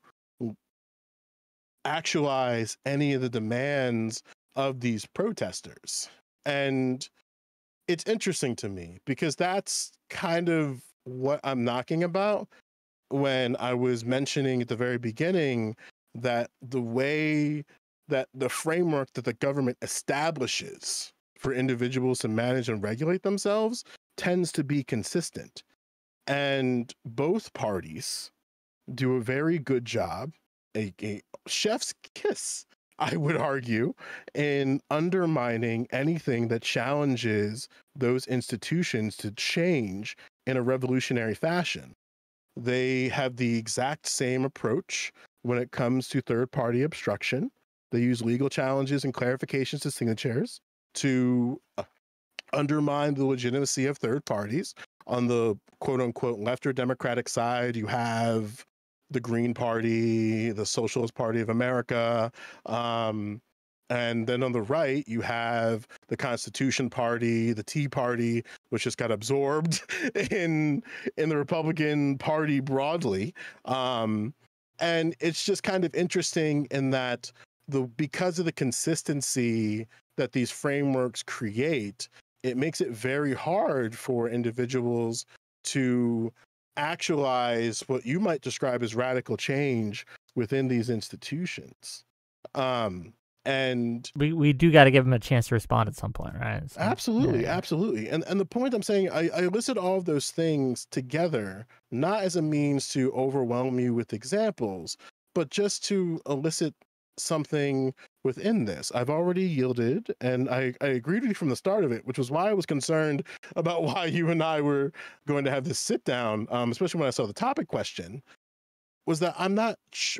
actualize any of the demands of these protesters. And it's interesting to me because that's kind of what I'm knocking about when I was mentioning at the very beginning that the way that the framework that the government establishes for individuals to manage and regulate themselves tends to be consistent. And both parties do a very good job, a chef's kiss, I would argue, in undermining anything that challenges those institutions to change in a revolutionary fashion. They have the exact same approach when it comes to third-party obstruction. They use legal challenges and clarifications to signatures to undermine the legitimacy of third parties. On the quote-unquote left or Democratic side, you have the Green Party, the Socialist Party of America, and then on the right, you have the Constitution Party, the Tea Party, which just got absorbed in the Republican Party broadly. And it's just kind of interesting in that because of the consistency that these frameworks create, it makes it very hard for individuals to actualize what you might describe as radical change within these institutions. And we do got to give them a chance to respond at some point, right? So, absolutely, yeah. absolutely. And the point I'm saying, I listed all of those things together, not as a means to overwhelm you with examples, but just to elicit something within this. I've already yielded, and I agreed with you from the start of it, which was why I was concerned about why you and I were going to have this sit down, especially when I saw the topic question, was that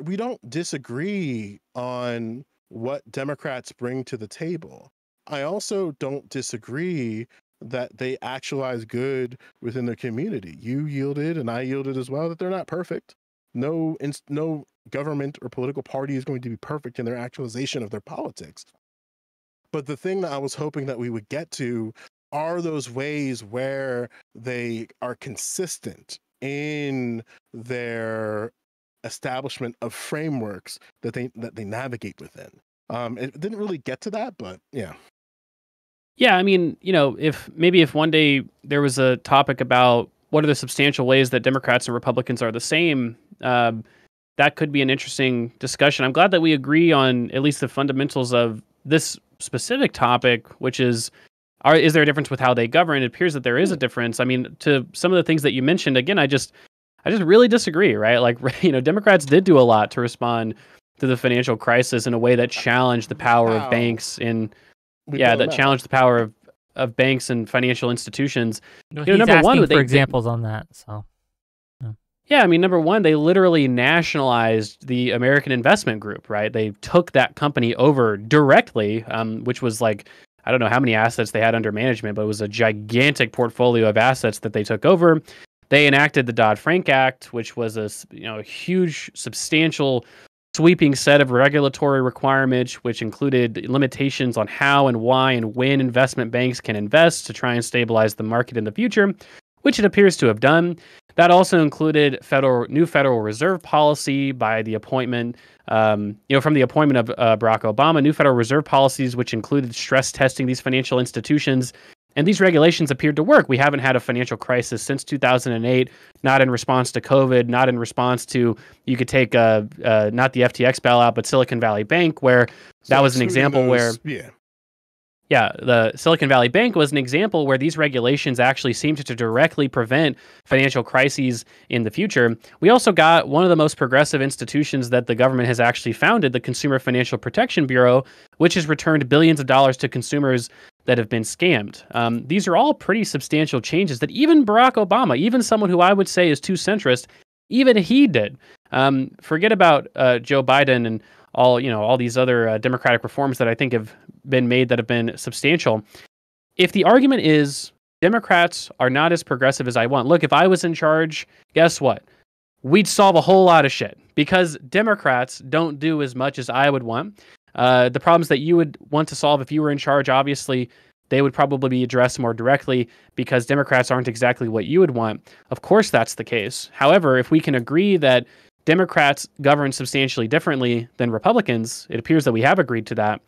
we don't disagree on what Democrats bring to the table. I also don't disagree that they actualize good within their community. You yielded, and I yielded as well, that they're not perfect. No government or political party is going to be perfect in their actualization of their politics. But the thing that I was hoping that we would get to are those ways where they are consistent in their establishment of frameworks that they navigate within. It didn't really get to that, but yeah. Yeah, I mean, if one day there was a topic about what are the substantial ways that Democrats and Republicans are the same, that could be an interesting discussion. I'm glad that we agree on at least the fundamentals of this specific topic, which is there a difference with how they govern? It appears that there is a difference. I mean, to some of the things that you mentioned, again, I just really disagree, right? Like, Democrats did do a lot to respond to the financial crisis in a way that challenged the power of banks challenged the power of banks and financial institutions. He's number one, for examples on that. So, yeah, I mean, number one, they literally nationalized the American Investment Group, right? They took that company over directly, which was like, I don't know how many assets they had under management, but it was a gigantic portfolio of assets that they took over. They enacted the Dodd-Frank Act, which was a huge, substantial, sweeping set of regulatory requirements, which included limitations on how and why and when investment banks can invest to try and stabilize the market in the future, which it appears to have done. That also included new Federal Reserve policy by the appointment, from the appointment of Barack Obama, new Federal Reserve policies, which included stress testing these financial institutions. And these regulations appeared to work. We haven't had a financial crisis since 2008, not in response to COVID, not in response to, you could take not the FTX bailout, but Silicon Valley Bank, where that was an example where... Yeah, the Silicon Valley Bank was an example where these regulations actually seemed to directly prevent financial crises in the future. We also got one of the most progressive institutions that the government has actually founded, the Consumer Financial Protection Bureau, which has returned billions of dollars to consumers that have been scammed. These are all pretty substantial changes that even Barack Obama, even someone who I would say is too centrist, even he did. Forget about Joe Biden and all these other democratic reforms that I think have been made that have been substantial. If the argument is Democrats are not as progressive as I want, look, if I was in charge, guess what? We'd solve a whole lot of shit because Democrats don't do as much as I would want. The problems that you would want to solve if you were in charge, obviously, they would probably be addressed more directly because Democrats aren't exactly what you would want. Of course, that's the case. However, if we can agree that Democrats govern substantially differently than Republicans, it appears that we have agreed to that.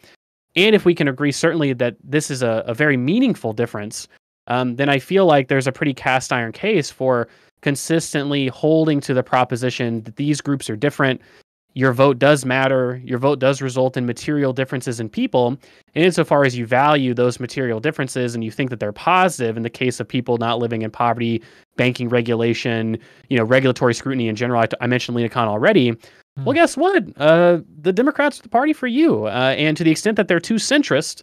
And if we can agree certainly that this is a very meaningful difference, then I feel like there's a pretty cast iron case for consistently holding to the proposition that these groups are different. Your vote does matter. Your vote does result in material differences in people. And insofar as you value those material differences and you think that they're positive in the case of people not living in poverty, banking regulation, regulatory scrutiny in general, I mentioned Lina Khan already. Well, guess what? The Democrats are the party for you. And to the extent that they're too centrist,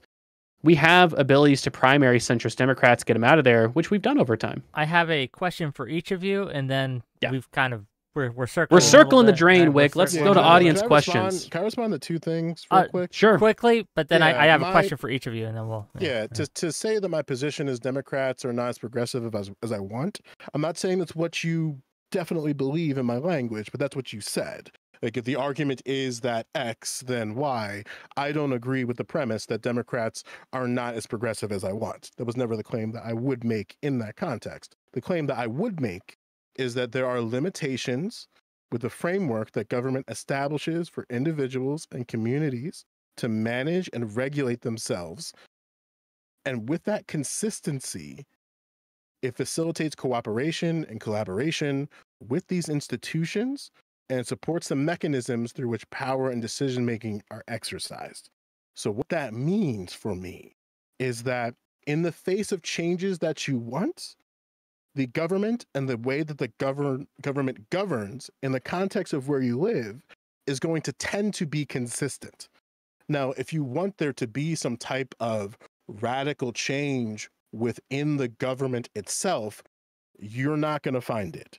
we have abilities to primary centrist Democrats, get them out of there, which we've done over time. I have a question for each of you, and then we've kind of we're circling. We're circling the drain, Wick. Let's go to audience questions. Can I respond to two things real quick? Sure. Quickly, but then I have a question for each of you, and then we'll... To say that my position is Democrats are not as progressive as I want, I'm not saying that's what you definitely believe in my language, but that's what you said. Like, if the argument is that X, then Y, I don't agree with the premise that Democrats are not as progressive as I want. That was never the claim that I would make in that context. The claim that I would make is that there are limitations with the framework that government establishes for individuals and communities to manage and regulate themselves. And with that consistency, it facilitates cooperation and collaboration with these institutions and supports the mechanisms through which power and decision-making are exercised. So what that means for me is that in the face of changes that you want, the government and the way that the government governs in the context of where you live is going to tend to be consistent. Now, if you want there to be some type of radical change within the government itself, you're not going to find it.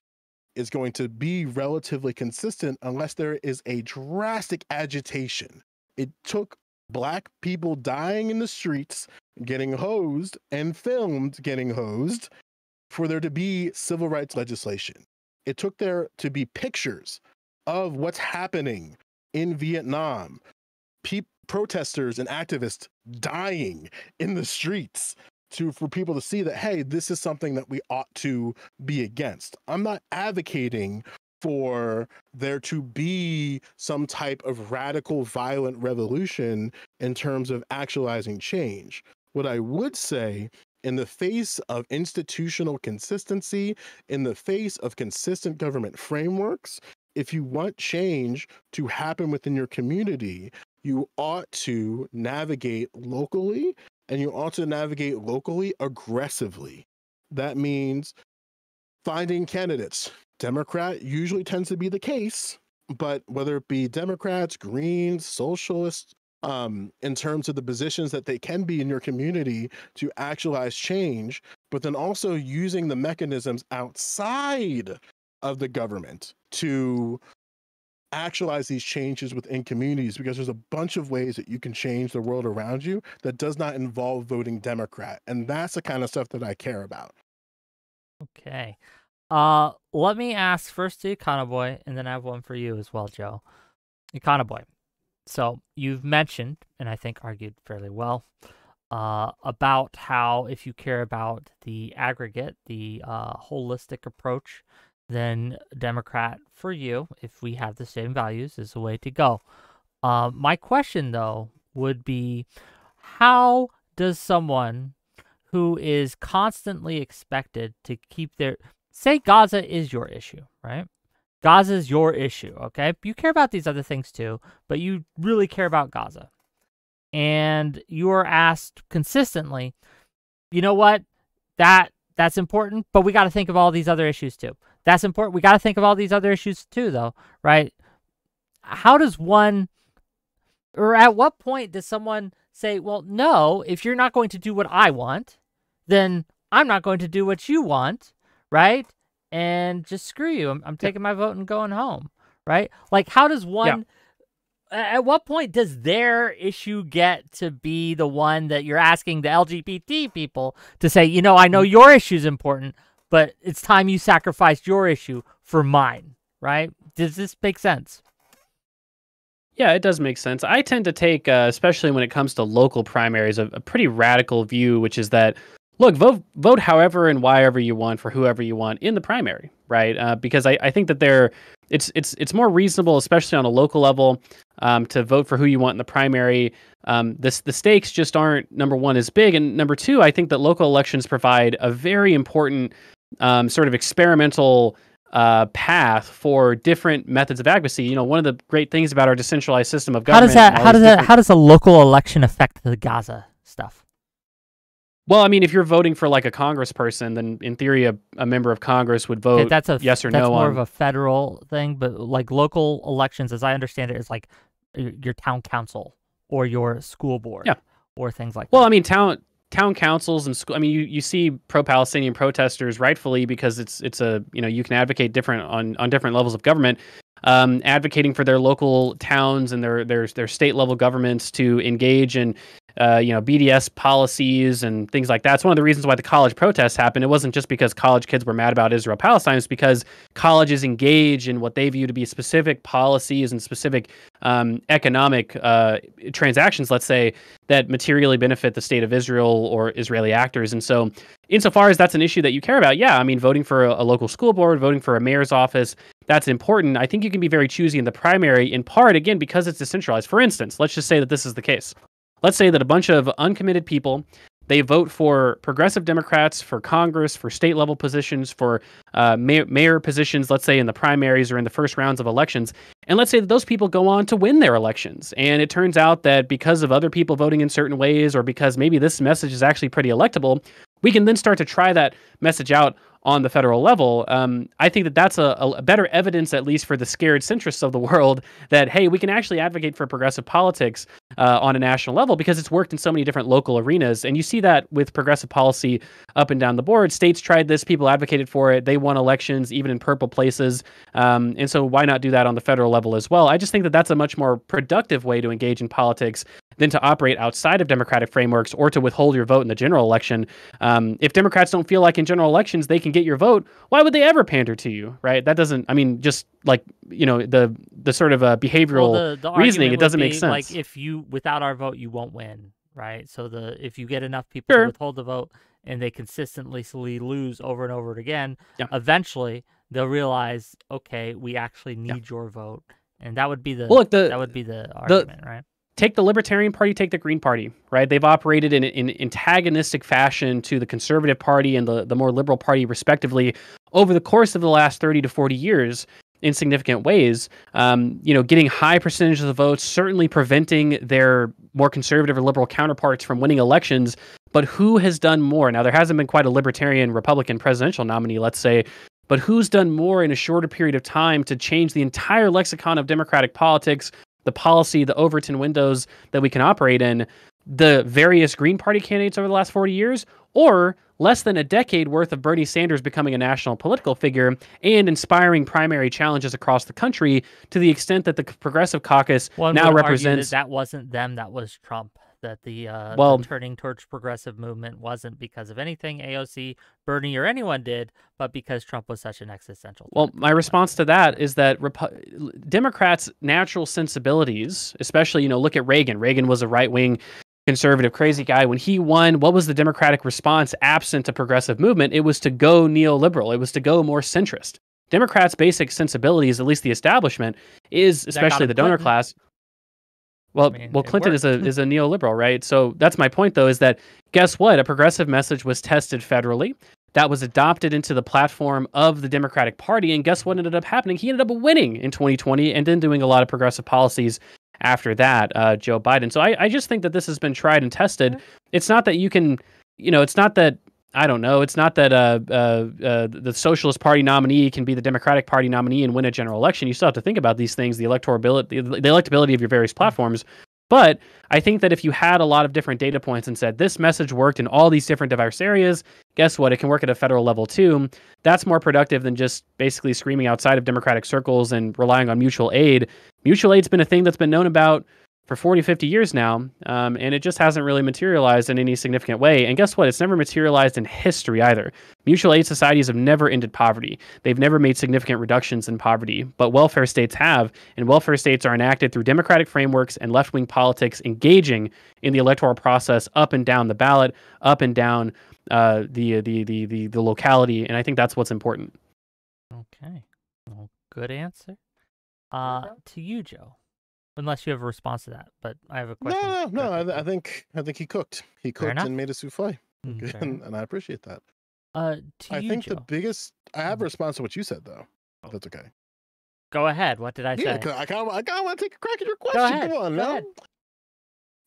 It's going to be relatively consistent unless there is a drastic agitation. It took Black people dying in the streets, getting hosed, and filmed getting hosed for there to be civil rights legislation. It took there to be pictures of what's happening in Vietnam, protesters and activists dying in the streets for people to see that, hey, this is something that we ought to be against. I'm not advocating for there to be some type of radical violent revolution in terms of actualizing change. What I would say, in the face of institutional consistency, in the face of consistent government frameworks, if you want change to happen within your community, you ought to navigate locally, and you ought to navigate locally aggressively. That means finding candidates. Democrat usually tends to be the case, but whether it be Democrats, Greens, Socialists, in terms of the positions that they can be in your community to actualize change, but then also using the mechanisms outside of the government to actualize these changes within communities, because there's a bunch of ways that you can change the world around you that does not involve voting Democrat. And that's the kind of stuff that I care about. Okay. Let me ask first to Econoboy, and then I have one for you as well, Joe. Econoboy. So you've mentioned, and I think argued fairly well, about how if you care about the aggregate, the holistic approach, then Democrat for you, if we have the same values, is the way to go. My question, though, would be, how does someone who is constantly expected to keep their... Say Gaza is your issue, right? Gaza is your issue, okay? You care about these other things too, but you really care about Gaza. And you are asked consistently, you know what? That's important, but we got to think of all these other issues too. That's important. We got to think of all these other issues too, though, right? How does one, or at what point does someone say, well, no, if you're not going to do what I want, then I'm not going to do what you want, right? And just screw you. I'm taking my vote and going home, right? Like, how does one, at what point does their issue get to be the one that you're asking the LGBT people to say, you know, I know your issue is important, but it's time you sacrificed your issue for mine, right? Does this make sense? Yeah, it does make sense. I tend to take, especially when it comes to local primaries, a pretty radical view, which is that, look, vote however and wherever you want for whoever you want in the primary, right? Because I think that it's more reasonable, especially on a local level, to vote for who you want in the primary. The stakes just aren't, number one, as big, and number two, I think that local elections provide a very important sort of experimental path for different methods of advocacy. You know, one of the great things about our decentralized system of government. How does a local election affect the Gaza stuff? Well, I mean, if you're voting for like a congressperson, then in theory, a member of Congress would vote yes or no. That's more of a federal thing, but like local elections, as I understand it, is like your town council or your school board, or things like that. Well, I mean, town councils and school. I mean, you see pro-Palestinian protesters rightfully, because it's a, you know, you can advocate different on different levels of government, advocating for their local towns and their state level governments to engage in BDS policies and things like that. It's one of the reasons why the college protests happened. It wasn't just because college kids were mad about Israel-Palestine. It's because colleges engage in what they view to be specific policies and specific economic transactions, let's say, that materially benefit the state of Israel or Israeli actors. And so insofar as that's an issue that you care about, I mean, voting for a local school board, voting for a mayor's office, that's important. I think you can be very choosy in the primary, in part, again, because it's decentralized. For instance, let's just say that this is the case. Let's say that a bunch of uncommitted people, they vote for progressive Democrats for Congress, for state level positions, for mayor positions, let's say in the primaries or in the first rounds of elections. And let's say that those people go on to win their elections. And it turns out that because of other people voting in certain ways, or because maybe this message is actually pretty electable, we can then start to try that message out on the federal level. I think that that's a better evidence, at least for the scared centrists of the world, that, hey, we can actually advocate for progressive politics on a national level, because it's worked in so many different local arenas. And you see that with progressive policy up and down the board. States tried this, people advocated for it, they won elections, even in purple places. And so why not do that on the federal level as well? I just think that that's a much more productive way to engage in politics than to operate outside of democratic frameworks or to withhold your vote in the general election. If Democrats don't feel like in general elections they can get your vote, why would they ever pander to you, right? That doesn't, I mean, just like, you know, the sort of behavioral the reasoning, it doesn't make sense. Like, if you, without our vote, you won't win, right? So if you get enough people to withhold the vote and they consistently lose over and over again, eventually they'll realize, okay, we actually need your vote, and that would be the Well, look, argument, right? Take the Libertarian Party, take the Green Party, right? They've operated in antagonistic fashion to the Conservative Party and the more Liberal Party, respectively, over the course of the last 30 to 40 years in significant ways. Getting high percentages of votes, certainly preventing their more conservative or liberal counterparts from winning elections. But who has done more? Now, there hasn't been quite a Libertarian Republican presidential nominee, let's say, but who's done more in a shorter period of time to change the entire lexicon of democratic politics, the policy, the Overton windows that we can operate in? The various Green Party candidates over the last 40 years, or less than a decade worth of Bernie Sanders becoming a national political figure and inspiring primary challenges across the country to the extent that the Progressive Caucus now represents... That wasn't them, that was Trump. That the turning towards progressive movement wasn't because of anything AOC, Bernie, or anyone did, but because Trump was such an existential threat. Well, my response to that is that Democrats' natural sensibilities, especially, look at Reagan. Reagan was a right-wing conservative crazy guy. When he won, what was the Democratic response absent a progressive movement? It was to go neoliberal. It was to go more centrist. Democrats' basic sensibilities, at least the establishment, is, especially the donor class... Well, Clinton is a neoliberal, right? So that's my point, though, is that guess what? A progressive message was tested federally. That was adopted into the platform of the Democratic Party. And guess what ended up happening? He ended up winning in 2020 and then doing a lot of progressive policies after that, Joe Biden. So I just think that this has been tried and tested. It's not that you can, it's not that, I don't know, it's not that the Socialist Party nominee can be the Democratic Party nominee and win a general election. You still have to think about these things, the electability of your various platforms. But I think that if you had a lot of different data points and said this message worked in all these different diverse areas, guess what? It can work at a federal level too. That's more productive than just basically screaming outside of Democratic circles and relying on mutual aid. Mutual aid's been a thing that's been known about for 40, 50 years now, and it just hasn't really materialized in any significant way. And guess what? It's never materialized in history either. Mutual aid societies have never ended poverty. They've never made significant reductions in poverty, but welfare states have, and welfare states are enacted through democratic frameworks and left-wing politics engaging in the electoral process up and down the ballot, up and down the locality, and I think that's what's important. Okay. Well, good answer. To you, Joe. Unless you have a response to that, but I have a question. No. I think he cooked. He cooked and made a souffle, and I appreciate that. I think Joe. I have a response to what you said, though. That's okay. Go ahead. What did I say? Yeah, I kind of want to take a crack at your question. Go ahead. Come on, Go ahead.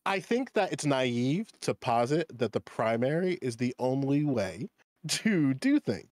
I think that it's naive to posit that the primary is the only way to do things.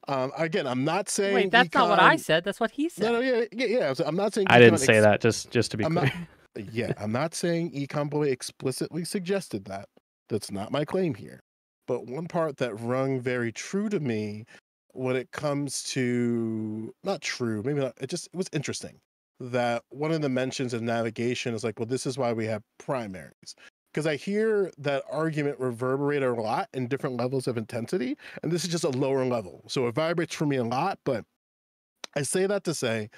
Again, I'm not saying. Wait, that's not what I said. That's what he said. No, yeah. So I'm not saying. I didn't say that. Just to be clear. I'm not saying Econ Boy explicitly suggested that. That's not my claim here. But one part that rung very true to me when it comes to not true, maybe not. It was interesting that one of the mentions of navigation is like, well, this is why we have primaries. Because I hear that argument reverberate a lot in different levels of intensity, and this is just a lower level. So it vibrates for me a lot, but I say that to say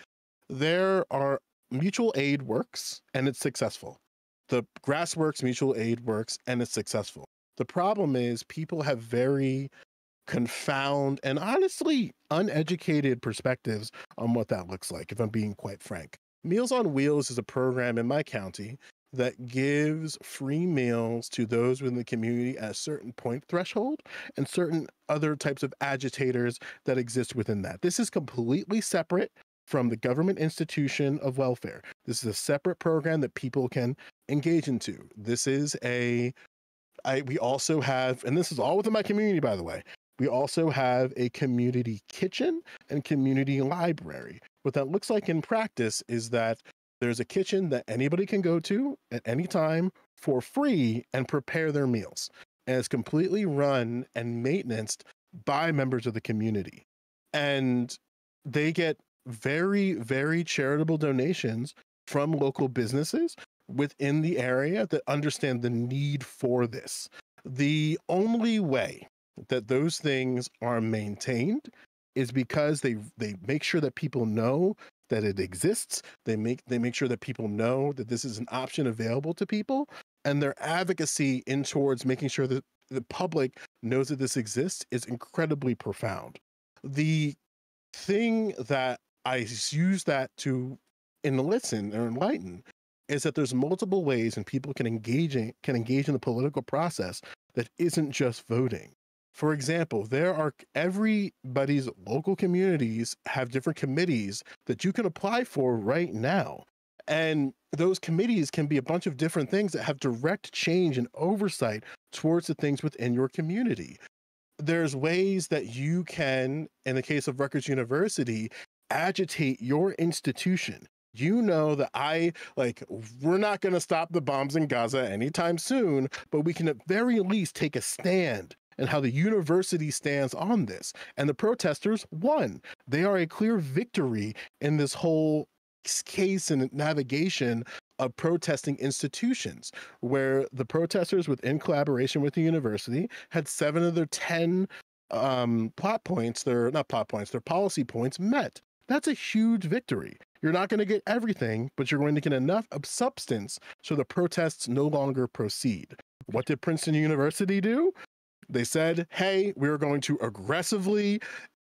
there are mutual aid works and it's successful. The Grassworks mutual aid works and it's successful. The problem is people have very confound and honestly uneducated perspectives on what that looks like, if I'm being quite frank. Meals on Wheels is a program in my county that gives free meals to those within the community at a certain point threshold and certain other types of agitators that exist within that. This is completely separate from the government institution of welfare. This is a separate program that people can engage into. This is we also have, and this is all within my community, by the way, we also have a community kitchen and community library. What that looks like in practice is that there's a kitchen that anybody can go to at any time for free and prepare their meals. And it's completely run and maintained by members of the community. And they get very, very charitable donations from local businesses within the area that understand the need for this. The only way that those things are maintained is because they make sure that people know that it exists. They make sure that people know that this is an option available to people, and their advocacy in towards making sure that the public knows that this exists is incredibly profound. The thing that use that to enlisten or enlighten is that there's multiple ways and people can engage in the political process that isn't just voting. For example, everybody's local communities have different committees that you can apply for right now. And those committees can be a bunch of different things that have direct change and oversight towards the things within your community. There's ways that you can, in the case of Rutgers University, agitate your institution. You know that we're not going to stop the bombs in Gaza anytime soon, but we can at very least take a stand and how the university stands on this. And the protesters won. They are a clear victory in this whole case and navigation of protesting institutions, where the protesters, within collaboration with the university, had 7 of their 10 plot points, they're not plot points, they're policy points met. That's a huge victory. You're not going to get everything, but you're going to get enough of substance so the protests no longer proceed. What did Princeton University do? They said, hey, we're going to aggressively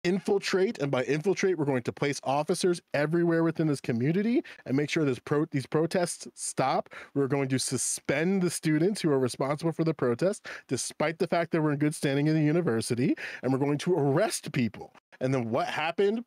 infiltrate, and by infiltrate, we're going to place officers everywhere within this community and make sure these protests stop. We're going to suspend the students who are responsible for the protest, despite the fact that we're in good standing in the university, and we're going to arrest people. And then what happened?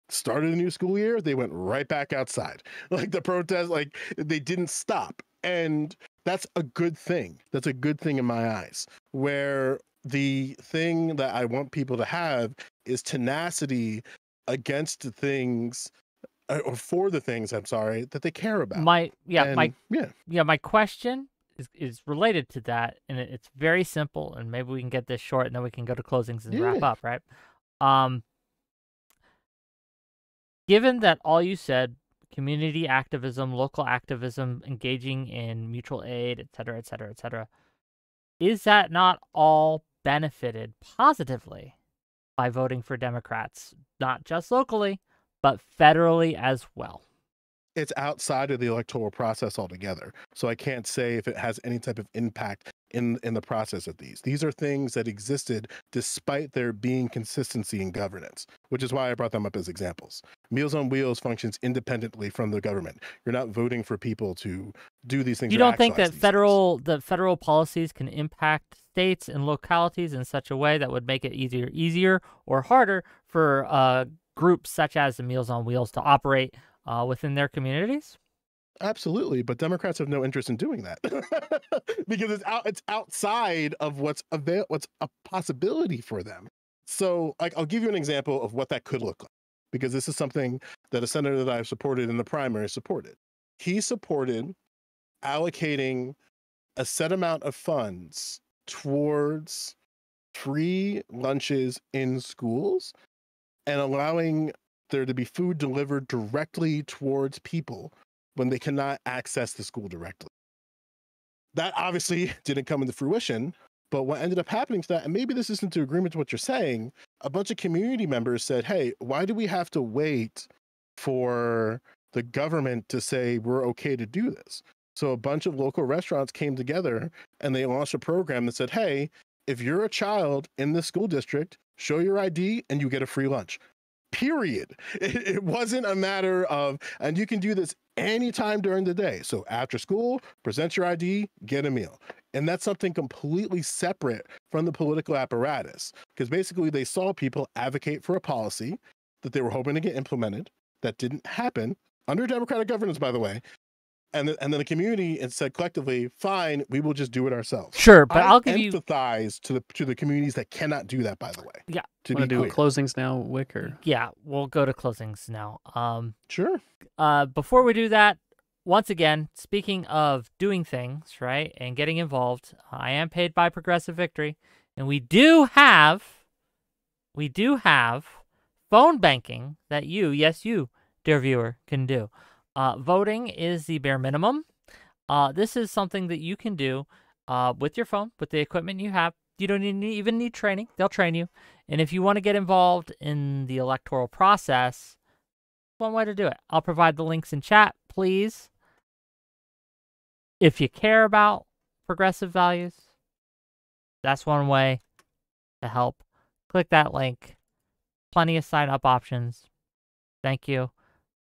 Started a new school year, they went right back outside. Like the protest, they didn't stop. And that's a good thing. That's a good thing in my eyes, where the thing that I want people to have is tenacity against the things, or for the things, I'm sorry, that they care about. My question is related to that, and it's very simple, and maybe we can get this short and then we can go to closings and wrap up, right? Given that all you said, community activism, local activism, engaging in mutual aid, et cetera, et cetera, et cetera, is that not all benefited positively by voting for Democrats, not just locally, but federally as well? It's outside of the electoral process altogether. So I can't say if it has any type of impact in the process of these. These are things that existed despite there being consistency in governance, which is why I brought them up as examples. Meals on Wheels functions independently from the government. You're not voting for people to do these things. You don't think that the federal policies can impact states and localities in such a way that would make it easier or harder for groups such as the Meals on Wheels to operate within their communities? Absolutely, but Democrats have no interest in doing that because it's outside of what's a possibility for them. So, I'll give you an example of what that could look like, because this is something that a senator that I've supported in the primary supported. He supported allocating a set amount of funds towards free lunches in schools and allowing there to be food delivered directly towards people when they cannot access the school directly. That obviously didn't come into fruition, but what ended up happening to that, and maybe this isn't to agreement to what you're saying, a bunch of community members said, hey, why do we have to wait for the government to say we're okay to do this? So a bunch of local restaurants came together and they launched a program that said, hey, if you're a child in the school district, show your ID and you get a free lunch. Period. It wasn't a matter of, and you can do this anytime during the day. So after school, present your ID, get a meal. And that's something completely separate from the political apparatus, because basically they saw people advocate for a policy that they were hoping to get implemented that didn't happen under Democratic governance, by the way. And then the community said collectively, fine, we will just do it ourselves. Sure, but I'll give you empathize to the communities that cannot do that, by the way. Yeah. To be do closings now, Wick? Or... Yeah, we'll go to closings now. Sure. Before we do that, once again, speaking of doing things, right, and getting involved, I am paid by Progressive Victory, and we do have phone banking that you, dear viewer, can do. Voting is the bare minimum. This is something that you can do with your phone, with the equipment you have. You don't even need training. They'll train you. And if you want to get involved in the electoral process, one way to do it. I'll provide the links in chat, please. If you care about progressive values, that's one way to help. Click that link. plenty of sign up options. Thank you.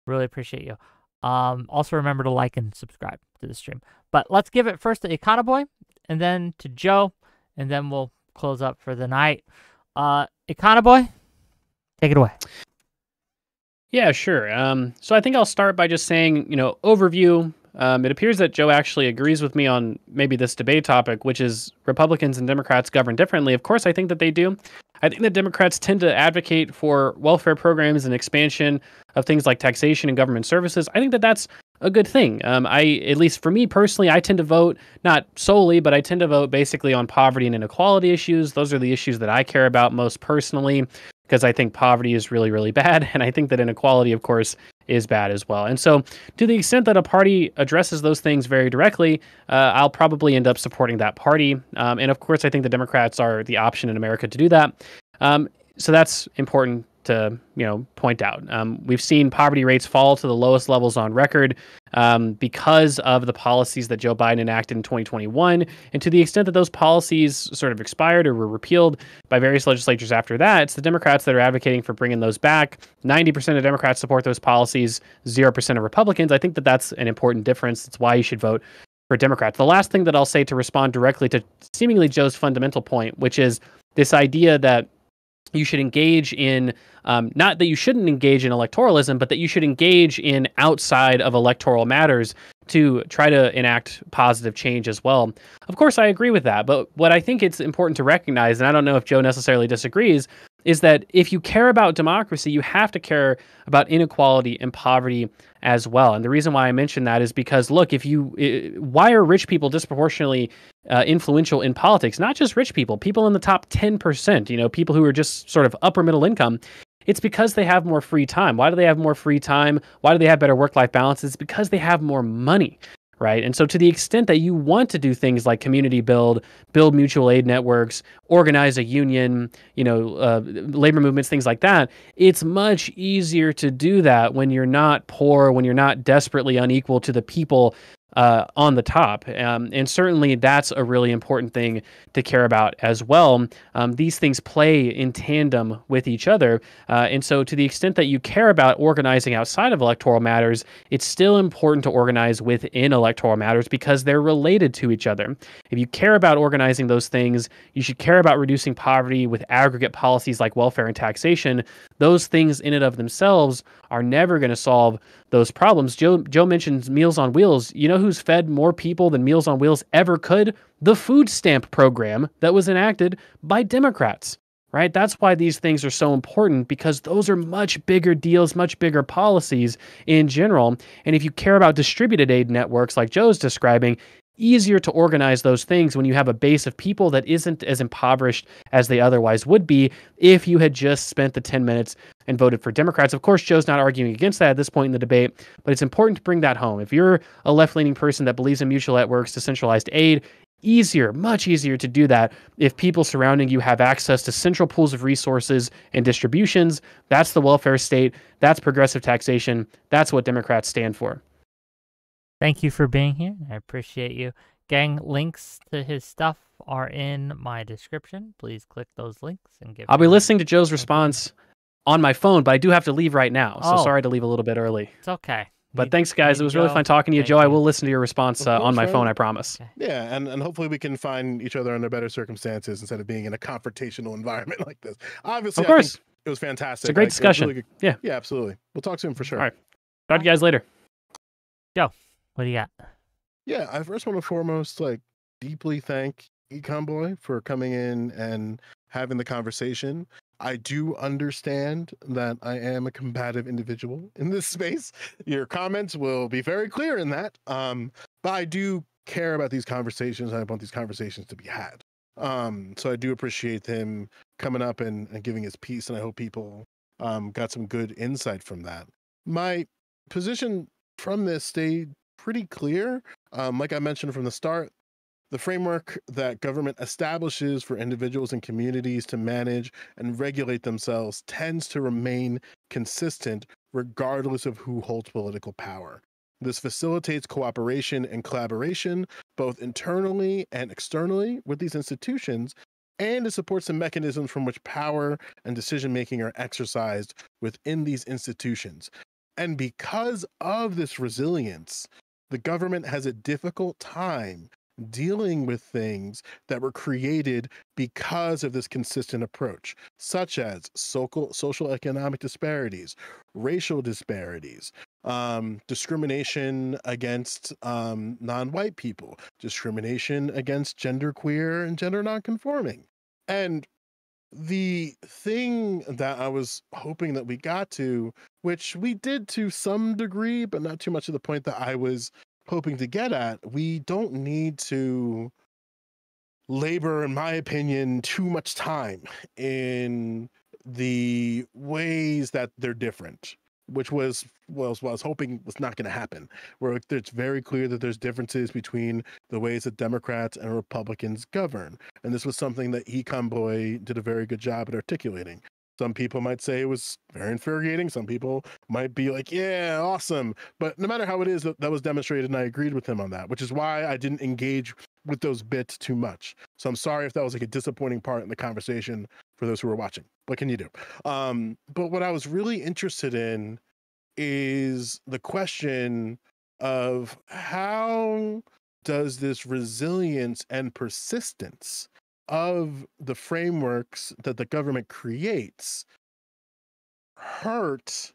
Really appreciate you. Also remember to like and subscribe to the stream. But let's give it first to Econoboy and then to Joe, and then we'll close up for the night. Econoboy, take it away. Yeah, sure. So I think I'll start by just saying, overview. It appears that Joe actually agrees with me on maybe this debate topic, which is Republicans and Democrats govern differently. Of course, I think that they do. I think that Democrats tend to advocate for welfare programs and expansion of things like taxation and government services. I think that that's a good thing. At least for me personally, I tend to vote, not solely, but I tend to vote basically on poverty and inequality issues. Those are the issues that I care about most personally, because I think poverty is really, really bad. And I think that inequality, of course, is bad as well. And so to the extent that a party addresses those things very directly, I'll probably end up supporting that party. And of course, I think the Democrats are the option in America to do that. So that's important to point out. We've seen poverty rates fall to the lowest levels on record because of the policies that Joe Biden enacted in 2021. And to the extent that those policies sort of expired or were repealed by various legislatures after that, it's the Democrats that are advocating for bringing those back. 90% of Democrats support those policies, 0% of Republicans. I think that that's an important difference. That's why you should vote for Democrats. The last thing that I'll say to respond directly to seemingly Joe's fundamental point, which is this idea that you should engage in, not that you shouldn't engage in electoralism, but that you should engage in outside of electoral matters to try to enact positive change as well. Of course, I agree with that. But what I think it's important to recognize, and I don't know if Joe necessarily disagrees, is that if you care about democracy, you have to care about inequality and poverty as well. And the reason why I mention that is because, look, why are rich people disproportionately influential in politics? Not just rich people, people in the top 10%, people who are just sort of upper middle income. It's because they have more free time. Why do they have more free time? Why do they have better work-life balance? It's because they have more money, right? And so to the extent that you want to do things like community build mutual aid networks, organize a union, labor movements, things like that, it's much easier to do that when you're not poor, when you're not desperately unequal to the people on the top. And certainly that's a really important thing to care about as well. These things play in tandem with each other. And so to the extent that you care about organizing outside of electoral matters, it's still important to organize within electoral matters because they're related to each other. If you care about organizing those things, you should care about reducing poverty with aggregate policies like welfare and taxation. Those things in and of themselves are never going to solve those problems. Joe mentions Meals on Wheels. You know who's fed more people than Meals on Wheels ever could? The food stamp program that was enacted by Democrats, right? That's why these things are so important, because those are much bigger deals, much bigger policies in general. And if you care about distributed aid networks like Joe's describing, easier to organize those things when you have a base of people that isn't as impoverished as they otherwise would be if you had just spent the 10 minutes and voted for Democrats. Of course, Joe's not arguing against that at this point in the debate, but it's important to bring that home. If you're a left-leaning person that believes in mutual networks, decentralized aid, much easier to do that if people surrounding you have access to central pools of resources and distributions. That's the welfare state. That's progressive taxation. That's what Democrats stand for. Thank you for being here. I appreciate you. Gang, links to his stuff are in my description. Please click those links and give. I'll be listening to Joe's response on my phone, but I do have to leave right now. So sorry to leave a little bit early. It's okay. But thanks, guys. It was really fun talking to you, Joe. I will listen to your response on my phone, I promise. Okay. Yeah, and hopefully we can find each other under better circumstances instead of being in a confrontational environment like this. Obviously, of course. I think it was fantastic. It's a great discussion. Really yeah, absolutely. We'll talk soon for sure. All right. Talk to you guys later. Joe, what do you got? Yeah, I first want to foremost deeply thank Econboy for coming in and having the conversation. I do understand that I am a combative individual in this space. Your comments will be very clear in that. But I do care about these conversations. I want these conversations to be had. So I do appreciate him coming up and giving his piece, and I hope people got some good insight from that. My position from this stayed pretty clear. Like I mentioned from the start, the framework that government establishes for individuals and communities to manage and regulate themselves tends to remain consistent regardless of who holds political power. This facilitates cooperation and collaboration, both internally and externally, with these institutions, and it supports the mechanisms from which power and decision-making are exercised within these institutions. And because of this resilience, the government has a difficult time dealing with things that were created because of this consistent approach, such as social economic disparities, racial disparities, discrimination against non-white people, discrimination against genderqueer and gender nonconforming. And the thing that I was hoping that we got to, which we did to some degree, but not too much to the point that I was hoping to get at, we don't need to labor, in my opinion, too much time in the ways that they're different, which was what I was hoping was not going to happen, where it's very clear that there's differences between the ways that Democrats and Republicans govern. And this was something that Econ Boy did a very good job at articulating. Some people might say it was very infuriating. Some people might be like, yeah, awesome. But no matter how it is, that was demonstrated, and I agreed with him on that, which is why I didn't engage with those bits too much. So I'm sorry if that was like a disappointing part in the conversation for those who were watching. What can you do? But what I was really interested in is the question of how does this resilience and persistence of the frameworks that the government creates hurt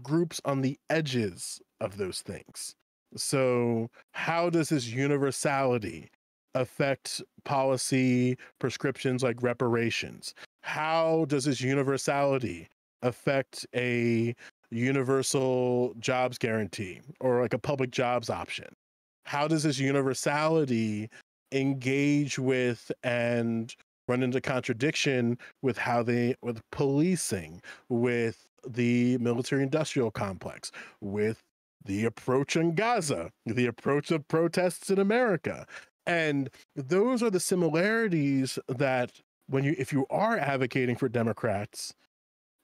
groups on the edges of those things? So how does this universality affect policy prescriptions like reparations? How does this universality affect a universal jobs guarantee or like a public jobs option? How does this universality engage with and run into contradiction with with policing, with the military industrial complex, with the approach in Gaza, the approach of protests in America? And those are the similarities that if you are advocating for Democrats,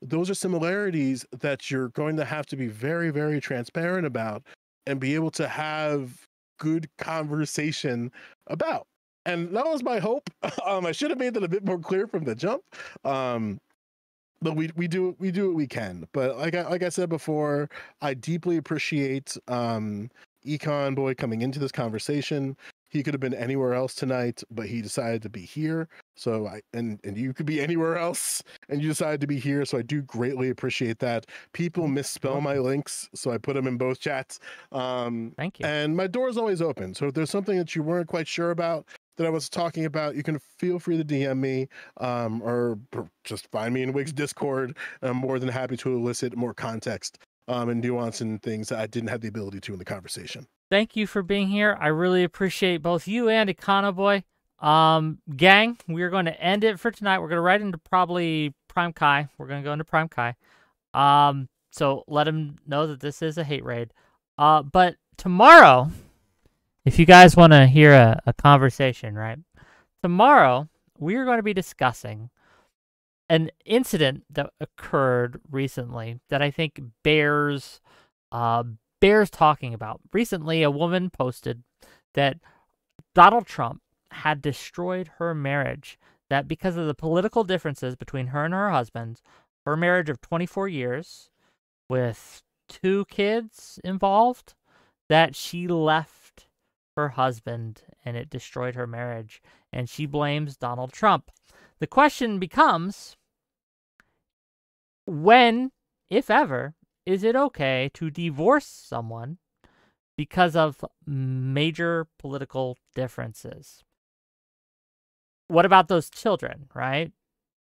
those are similarities that you're going to have to be very, very transparent about and be able to have good conversation about. And that was my hope. I should have made that a bit more clear from the jump. But we do what we can. But like I said before, I deeply appreciate Econ Boy coming into this conversation. He could have been anywhere else tonight, but he decided to be here. So and you could be anywhere else, and you decided to be here. So I do greatly appreciate that. People misspell my links, so I put them in both chats. Thank you. And my door is always open. So if there's something that you weren't quite sure about that I was talking about, you can feel free to DM me or just find me in Wig's Discord. I'm more than happy to elicit more context and nuance and things that I didn't have the ability to in the conversation. Thank you for being here. I really appreciate both you and Econoboy. Gang, we're going to end it for tonight. We're going to right into probably Prime Kai. We're going to go into Prime Kai. So let him know that this is a hate raid. But tomorrow, if you guys want to hear a conversation, right? Tomorrow, we're going to be discussing an incident that occurred recently that I think bears talking about. Recently, a woman posted that Donald Trump had destroyed her marriage, that because of the political differences between her and her husband, her marriage of 24 years with 2 kids involved, that she left her husband and it destroyed her marriage, and she blames Donald Trump. The question becomes, when, if ever, is it okay to divorce someone because of major political differences? What about those children, right?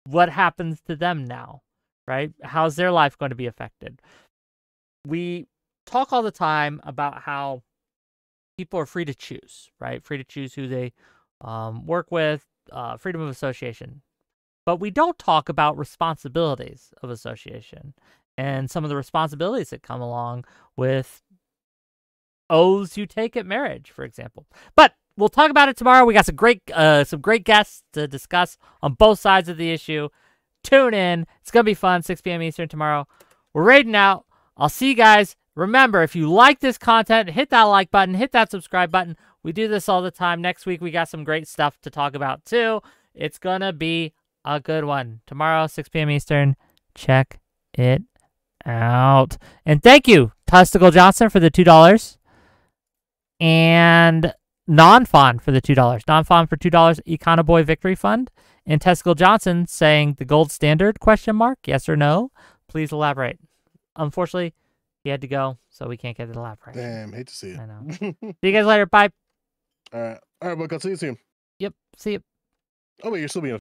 What happens to them now, right? How's their life going to be affected? We talk all the time about how people are free to choose, right? Free to choose who they work with, freedom of association. But we don't talk about responsibilities of association and some of the responsibilities that come along with oaths you take at marriage, for example. But we'll talk about it tomorrow. We got some great guests to discuss on both sides of the issue. Tune in. It's going to be fun. 6 p.m. Eastern tomorrow. We're raiding out. I'll see you guys. Remember, if you like this content, hit that like button, hit that subscribe button. We do this all the time. Next week, we got some great stuff to talk about, too. It's gonna be a good one. Tomorrow, 6 p.m. Eastern. Check it out. And thank you, Testicle Johnson, for the $2. And Non-Fawn for the $2. Non-Fawn for $2, Econoboy Victory Fund. And Testicle Johnson saying the gold standard, question mark, yes or no? Please elaborate. Unfortunately, he had to go, so we can't get it elaborate. Damn, hate to see it. I know. See you guys later. Bye. All right, book. I'll see you soon. Yep. See you. Oh wait, you're still being